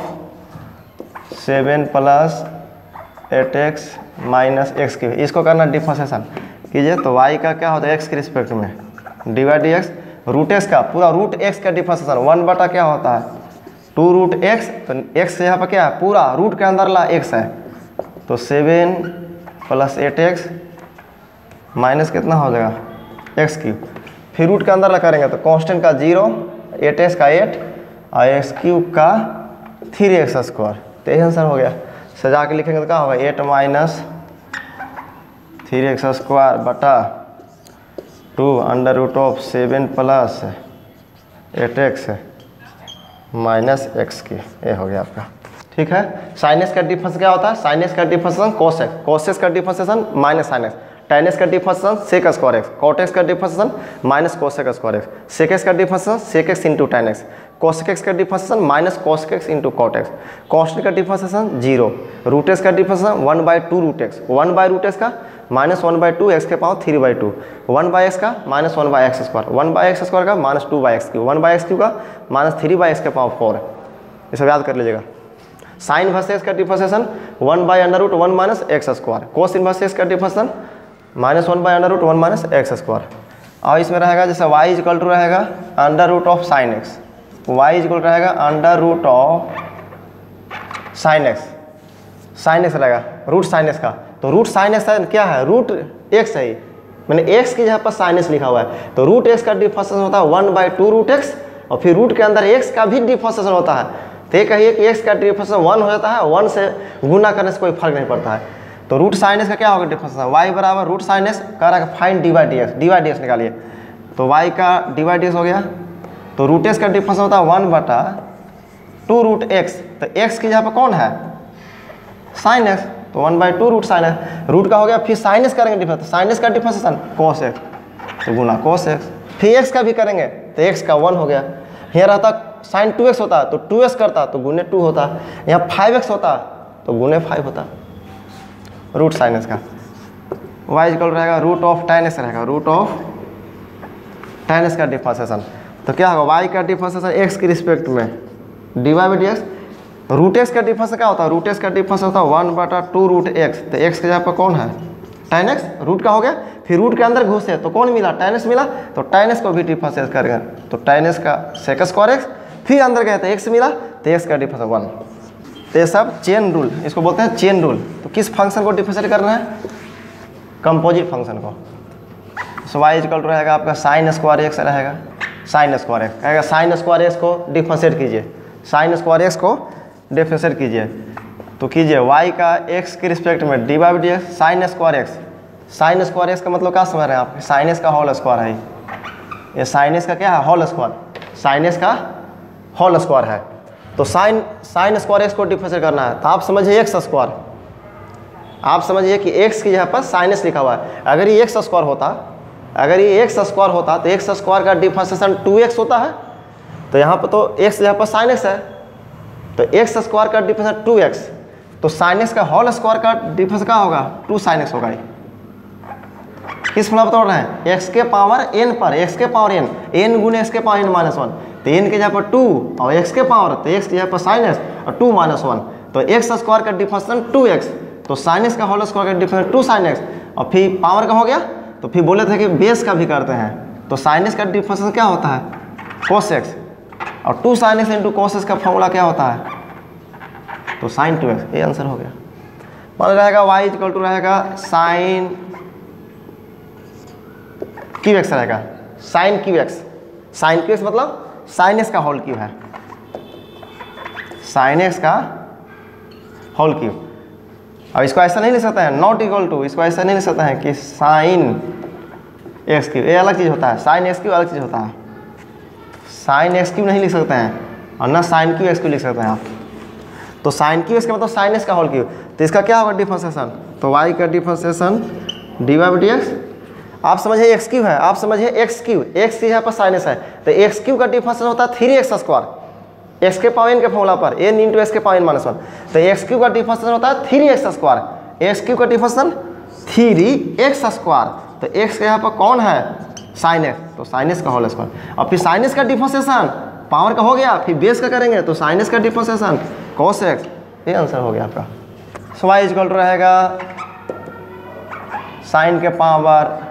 + 8x - x की, इसको करना डिफरेंशिएशन कीजिए, तो y का क्या होता है x के रिस्पेक्ट में dy/dx, √x का पूरा √x का डिफरेंशिएशन 1/ क्या होता है 2 √x, तो x यहाँ पर क्या है पूरा रूट के अंदर ला x है, तो 7 प्लस 8x माइनस कितना हो जाएगा एक्स क्यूब। फिर रूट के अंदर करेंगे तो कांस्टेंट का 0, 8x का 8 और एक्स क्यूब का 3x स्क्वायर। तो यही आंसर हो गया। सजा के लिखेंगे तो क्या होगा 8 माइनस 3x स्क्वायर बटा 2 अंडर रूट ऑफ 7 प्लस 8x माइनस एक्स की। ये हो गया आपका। ठीक है। साइनस का डिफरेंस क्या होता है? साइनस का डिफरेंशिएशन कोसेक, कोसेक का differentiation minus sinus, tan x का differentiation sec square x, cot x का differentiation minus cosec square x, sec x का differentiation sec x into tan x, cosec x का differentiation minus cosec x into cot x, constant का डिफरेंशिएशन 0, रूट x का डिफरेंशिएशन 1/2 रूट x, 1/√x का माइनस 1/2 x के पावर 3/2, 1/x का minus 1/x square, 1/x square का minus 2/x cube, 1/x cube का माइनस 3/x के पावर 4। ये सब याद कर लीजिएगा। साइन इनवर्स x का differentiation 1/√1 minus x square, cos inverse x का differentiation minus 1/√1 minus x square. और इसमें रहेगा जैसे y इक्वल टू रहेगा under root of sine x, y equal रहेगा under root of sine x, sine x रहेगा रूट साइन एक्स का। तो रूट साइन एक्स क्या है? रूट एक्स है, मैंने एक्स की जहाँ पर साइन एक्स लिखा हुआ है। तो रूट एक्स का डिफरेंशिएशन होता है 1/2 रूट एक्स और फिर रूट के अंदर एक्स का भी डिफरेंशिएशन होता है। तो ये कहिए कि एक्स का डिफरेंशिएशन 1 हो जाता है, 1 से गुना करने से कोई फर्क नहीं पड़ता है। तो रूट साइन एक्स का क्या होगा डिफरेंशिएशन? y बराबर रूट साइन एक्स कह रहा है फाइंड dy/dx, dy/dx निकालिए। तो y का dy/dx हो गया। तो रूट एक्स का डिफरेंशिएशन होता है 1/2 रूट एक्स। तो x की जहाँ पर कौन है? साइन एक्स, तो 1/2 रूट साइन एक्स। रूट का हो गया, फिर साइन एक्स करेंगे डिफरेंस, साइन एक्स का डिफरेंशिएशन cos x, तो गुना cos x। फिर x का भी करेंगे तो x का 1 हो गया। यहाँ रहता साइन 2x होता तो 2x करता तो गुने 2 होता, यहाँ 5x होता तो गुने 5 होता। रूट साइन एक्स का y इक्वल रहेगा रूट ऑफ tan x रहेगा, रूट ऑफ tan x का डिफरेंशिएशन। तो क्या होगा y का डिफरेंशिएशन x के रिस्पेक्ट में dy/dx। रूट एक्स का डिफरेंस क्या होता है? रूट एक्स का डिफरेंस होता है 1/2 रूट एक्स। तो x के जगह पर कौन है? tan x, रूट का हो गया। फिर रूट के अंदर घुसे तो कौन मिला? tan x मिला। तो tan x को भी डिफरेंशिएट करेंगे तो tan x का sec स्क्वायर x, फिर अंदर गए तो x मिला तो x का डिफरेंस 1। तो ये सब चेन रूल, इसको बोलते हैं चेन रूल। तो किस फंक्शन को डिफरेंशिएट करना है? कंपोजिट फंक्शन को। सो y इक्वल टू रहेगा आपका साइन स्क्वायर एक्स रहेगा, साइन स्क्वायर एक्स कहेगा साइन स्क्वायर एक्स को डिफरेंशिएट कीजिए, साइन स्क्वायर एक्स को डिफरेंशिएट कीजिए। तो कीजिए y का x के रिस्पेक्ट में dy/dx sine square x. Sine square x का मतलब क्या समझ रहे हैं आप? साइन एक्स का होल स्क्वायर है। ये साइन एक्स का क्या है? होल स्क्वायर, साइन एक्स का होल स्क्वायर है। तो साइन स्क्वायर एक्स को डिफरेंशिएट करना है तो आप समझिए एक्स स्क्वायर, आप समझिए कि x की जगह पर साइन एक्स लिखा हुआ है। अगर ये एक्स स्क्वायर होता, अगर ये एक्स स्क्वायर होता तो एक्स स्क्वायर का डिफरेंशिएशन 2x होता है। तो यहाँ पर तो x की जगह पर साइन एक्स है, तो एक्स स्क्वायर का डिफरेंशिएशन 2x, तो साइन एक्स का होल स्क्वायर का डिफरेंस क्या होगा? 2 sin x होगा। किस फॉर्मूला बता रहे हैं? x के पावर n पर, x के पावर n, n गुने x के पावर n माइनस 1। तो n के जगह पर 2 और x के पावर, तो x की जगह पर साइन x और 2 - 1, तो x स्क्वायर का डिफरेंशिएशन 2x, तो साइन x का होल स्क्वायर का डिफरेंशिएशन 2 sin x और फिर पावर का हो गया। तो फिर बोले थे कि बेस का भी करते हैं, तो साइन x का डिफरेंशिएशन क्या होता है? cos x, और 2 sin x into cos x का फॉर्मूला क्या होता है? तो sin 2x। ये आंसर हो गया। मान रहेगा y इक्वल टू रहेगा साइन क्यू एक्स रहेगा, sine cube x. Sine cube x मतलब साइन एक्स का होल क्यूब है, साइन एक्स का होल क्यूब। अब इसको ऐसा नहीं लिख सकते हैं नॉट इक्वल टू, इसको ऐसा नहीं लिख सकते हैं कि साइन एक्स क्यूब, ये अलग चीज़ होता है, साइन एक्स क्यूब अलग चीज़ होता है। साइन एक्स क्यूब नहीं लिख सकते हैं और ना साइन क्यू एक्स क्यूब लिख सकते हैं आप। तो साइन क्यू एक्स का मतलब साइन एक्स का होल क्यूब। तो इसका क्या होगा डिफरेंशिएशन? तो y का डिफरेंशिएशन dy/dx। आप समझिए एक्स क्यूब है, आप समझिए एक्स क्यूब, एक्स की यहाँ पर साइन एक्स है, तो एक्स क्यूब का डिफरेंशिएशन होता है 3x स्क्वायर, एक्स के पावर n के फॉर्मूला पर n इंटू एक्स के पावर n माइनस 1। तो एक्स क्यूब का डिफरेंशिएशन होता है 3x स्क्वायर, एक्स क्यूब का डिफरेंशिएशन 3x स्क्वायर। तो एक्स के यहाँ पर कौन है? साइन एक्स, तो साइन एक्स का होल स्क्वायर। और फिर साइन एक्स का डिफरेंशिएशन पावर का हो गया, फिर बेस का करेंगे तो साइन एक्स का डिफरेंशिएशन cos x। ये आंसर हो गया आपका। सो y इक्वल टू रहेगा साइन के पावर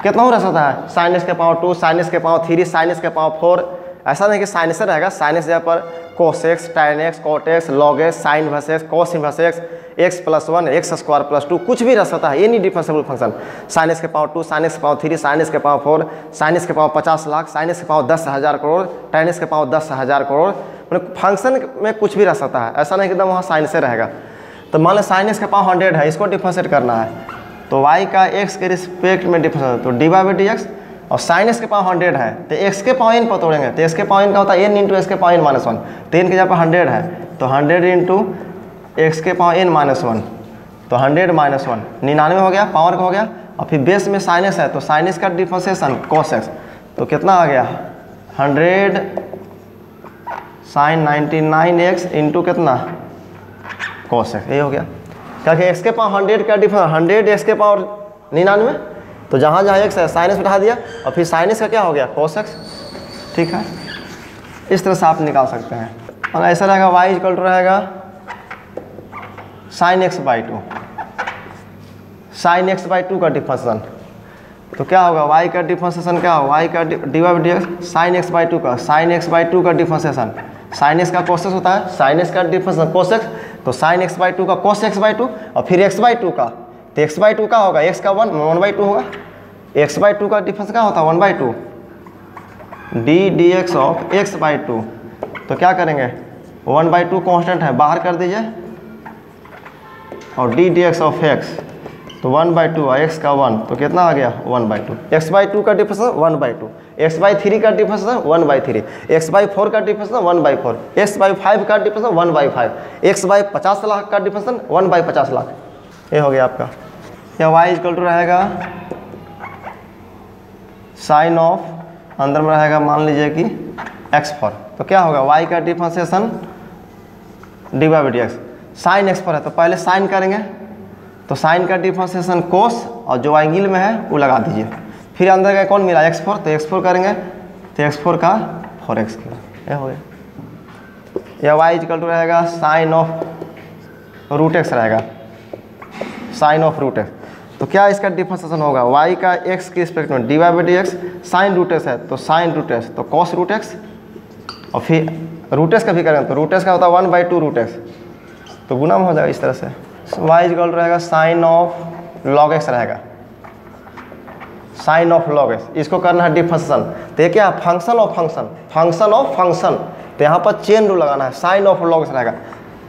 कितना हो रह सकता है? साइन एक्स के पावर 2, साइन एक्स के पावर 3, साइन एक्स के पावर 4, ऐसा नहीं कि साइन से रहेगा, साइन से जगह पर cos x, tan x, cot x, log x, sin inverse x, cos inverse x, x + 1, x square + 2 कुछ भी रह सकता है, ये नहीं डिफरेंशिएबल फंक्शन। sin x के पावर 2, sin x के पावर 3, sin x के पावर 4, sin x के पावर 50 लाख, sin x के पावर 10,000 करोड़, tan x के पावर 10,000 करोड़, मतलब फंक्शन में कुछ भी रह सकता है। ऐसा नहीं कि एकदम वहाँ साइन से रहेगा। तो मान लो sin x के पावर 100 है, इसको डिफरेंशिएट करना है, तो y का x के रिस्पेक्ट में डिफरेंशिएट, तो dy/dx, और sin x के पावर 100 है तो x के पावर n पर तोड़ेंगे, तो x के पावर n का होता है n × x के पावर n - 1, तो n के जगह पर 100 है तो 100 × x के पावर n - 1, तो 100 - 1 99 हो गया, पावर का हो गया। और फिर बेस में sin x है तो sin x का डिफरेंशिएशन cos x, तो कितना आ गया 100 sin 99x × कितना cos x, ये हो गया। क्योंकि x के पावर 100 का डिफरेंस 100 x के पावर 99, तो जहाँ जहाँ x है sin x बिठा दिया और फिर sin x का क्या हो गया cos x, ठीक है। इस तरह से आप निकाल सकते हैं। और ऐसा रहेगा y = रहेगा sin x/2, sin x/2 का डिफरेंशिएशन, तो क्या होगा y का डिफरेंशिएशन क्या होगा, y का dy/dx sin x/2 का, sin x/2 का डिफरेंशिएशन, sin x का cos x होता है, sin x का डिफरेंशिएशन cos x, तो sin x/2 का cos x/2 और फिर x/2 का, तो x/2 का होगा x का 1/2 होगा, x/2 का डिफरेंस क्या होता है 1/2 d dx ऑफ x/2, तो क्या करेंगे 1/2 कांस्टेंट है बाहर कर दीजिए और d dx ऑफ x, तो 1/2 और x का 1, तो कितना आ गया 1/2, x/2 का डिफरेंस 1/2, x/3 का डिफरेंस 1/3, x/4 का डिफरेंस 1/4, x/5 का डिफरेंस 1/5, x/50 लाख का डिफरेंस 1/50 लाख, ये हो गया आपका। या y = रहेगा साइन ऑफ, अंदर में रहेगा मान लीजिए कि x4, तो क्या होगा y का डिफरेंशिएशन dy/dx, साइन x4 है तो पहले साइन करेंगे, तो साइन का डिफरेंशिएशन कोस और जो एंगल में है वो लगा दीजिए, फिर अंदर का कौन मिला x4, तो x4 करेंगे तो x4 का 4x, ये हो गया। या y = रहेगा साइन ऑफ √x रहेगा, साइन ऑफ √x, तो क्या इसका डिफरेंशिएशन होगा y का x के रिस्पेक्ट में dy/dx, साइन √x है तो साइन √x, तो cos √x, और फिर √x का भी करेंगे तो √x का होता है 1/2 √x, तो गुना में हो जाएगा इस तरह से। y = रहेगा साइन ऑफ log x रहेगा, साइन ऑफ log x, इसको करना है डिफरेंशिएशन, तो ये क्या है function of function, function of function, तो यहाँ पर चेन रूल लगाना है, साइन ऑफ log x रहेगा,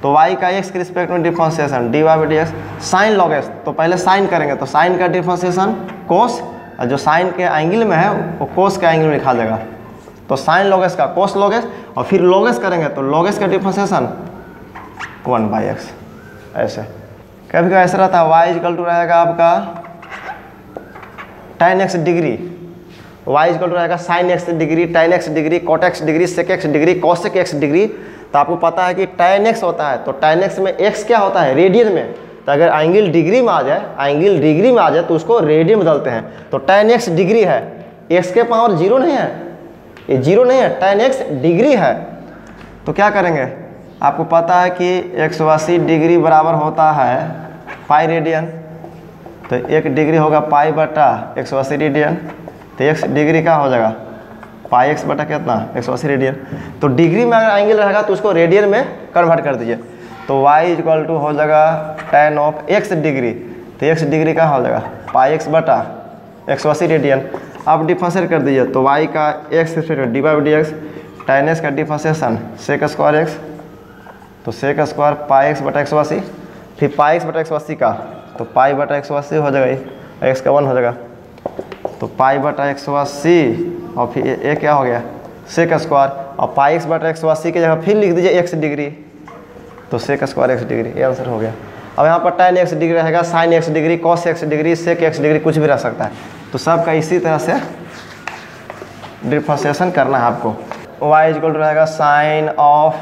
तो y का x के रिस्पेक्ट में differentiation dy/dx sign log x, तो पहले साइन करेंगे तो साइन का डिफरेंशिएशन कोस, और जो साइन के एंगल में है वो कोस के एंगल में लिखा जाएगा, तो साइन log x का कोस log x, और फिर log x करेंगे तो log x का डिफरेंशिएशन 1/x, ऐसे। कभी कभी ऐसा रहता है y = रहेगा आपका tan x डिग्री, y = रहेगा sin x degree, tan x degree, cot x degree, sec x degree, cosec x degree, तो आपको पता है कि tan x होता है, तो tan x में x क्या होता है रेडियन में, तो अगर एंगल डिग्री में आ जाए, एंगल डिग्री में आ जाए तो उसको रेडियन में बदलते हैं, तो tan x डिग्री है, x के पावर 0 नहीं है, ये 0 नहीं है, tan x डिग्री है, तो क्या करेंगे आपको पता है कि 180 डिग्री बराबर होता है पाई रेडियन, तो 1 डिग्री होगा π/180 रेडियन, तो x डिग्री का हो जाएगा πx बटा कितना 180 रेडियन, तो डिग्री में अगर एंगल रहेगा तो उसको रेडियन में कन्वर्ट कर दीजिए, तो y = हो जाएगा tan ऑफ x डिग्री, तो x डिग्री का हो जाएगा πx बटा 180 रेडियन। अब डिफरेंशिएट कर दीजिए तो y का x dy/dx, tan x का डिफरेंशिएशन sec² x, तो sec² πx बटा 180, फिर πx बटा 180 का, तो π/180 हो जाएगा, x का 1 हो जाएगा, तो π/180 और फिर ये क्या हो गया sec², और πx बटा 180 की जगह फिर लिख दीजिए x डिग्री, तो sec² x डिग्री, ये आंसर हो गया। अब यहाँ पर tan x डिग्री रहेगा, sin x degree, cos x degree, sec x degree, कुछ भी रह सकता है, तो सबका इसी तरह से डिफरेंशिएशन करना है आपको। y = रहेगा sign of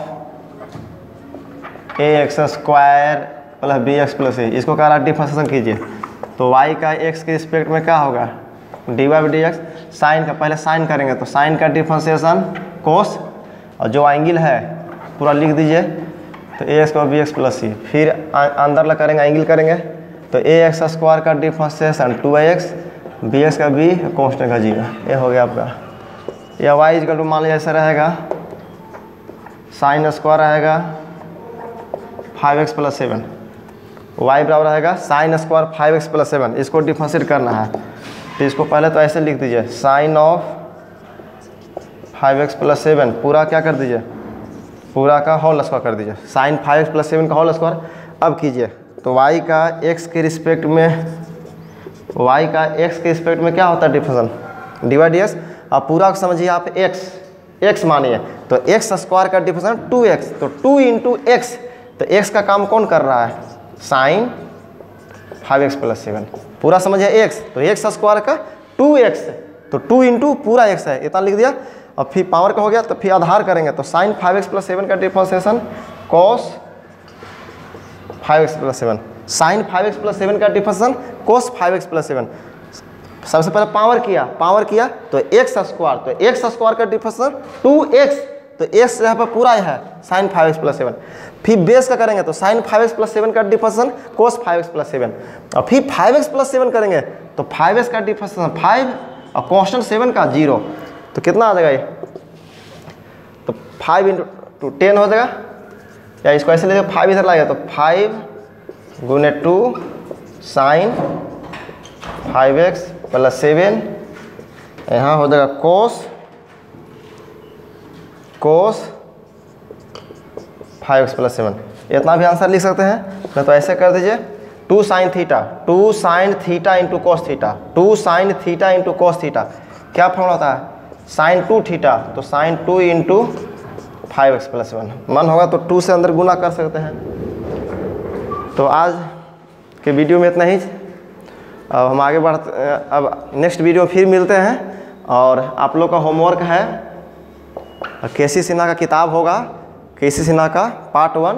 ax² + bx + a, इसको कह रहा है डिफरेंशिएशन कीजिए, तो y का x के रिस्पेक्ट में क्या होगा dy/dx, साइन का पहले साइन करेंगे तो साइन का डिफरेंशिएशन कोस, और जो एंगल है पूरा लिख दीजिए, तो ax + bx + c, फिर अंदर ला करेंगे एंगल करेंगे, तो ax² का डिफरेंशिएशन 2x, bx का b कांस्टेंट का 0, ये हो गया आपका। या y इजकल टू मान लीजिए ऐसा रहेगा, साइन स्क्वायर रहेगा 5x + 7, y बराबर रहेगा साइन स्क्वायर 5x + 7। इसको डिफरेंशिएट करना है तो इसको पहले तो ऐसे लिख दीजिए, साइन ऑफ 5x + 7 पूरा क्या कर दीजिए, पूरा का होल स्क्वायर कर दीजिए, साइन 5x + 7 का होल स्क्वायर। अब कीजिए तो y का x के रिस्पेक्ट में क्या होता है डिफरेंशिएशन, डिवाइड x। अब पूरा को समझिए आप x मानिए तो x स्क्वायर का डिफरेंशिएशन 2x, तो 2 × x, तो x का काम कौन कर रहा है, साइन 5x + 7। पूरा समझिए x, तो x स्क्वायर का 2x, तो 2 × पूरा x है, इतना लिख दिया। और फिर पावर का हो गया तो फिर आधार करेंगे तो साइन 5x + 7 का differentiation cos 5x + 7, sign 5x + 7 का डिफरेंशिएशन कोस 5x + 7। सबसे पहले पावर किया तो x स्क्वायर, तो x स्क्वायर का डिफरेंशिएशन 2x, तो x यहाँ पर पूरा है साइन 5x + 7। फिर बेस का करेंगे तो साइन 5x + 7 का डिफरेंशिएशन कोस 5x + 7, और फिर 5x + 7 करेंगे तो 5x का डिफरेंशिएशन 5 और कांस्टेंट 7 का 0, तो कितना आ जाएगा ये, तो 5 × 10 हो जाएगा, या इसको ऐसे ले 5 इधर लाएगा तो 5 × 2 साइन 5x + 7, यहाँ हो जाएगा कोस 5x + 7। इतना भी आंसर लिख सकते हैं, नहीं तो ऐसे कर दीजिए 2 sin θ × cos θ, 2 sin θ × cos θ क्या फॉर्मूला होता है, sin 2θ, तो sin 2 × 5x + 7। मन होगा तो 2 से अंदर गुना कर सकते हैं। तो आज के वीडियो में इतना ही, अब हम आगे अब नेक्स्ट वीडियो फिर मिलते हैं। और आप लोग का होमवर्क है, के सी सिन्हा का किताब होगा, के सी सिन्हा का पार्ट 1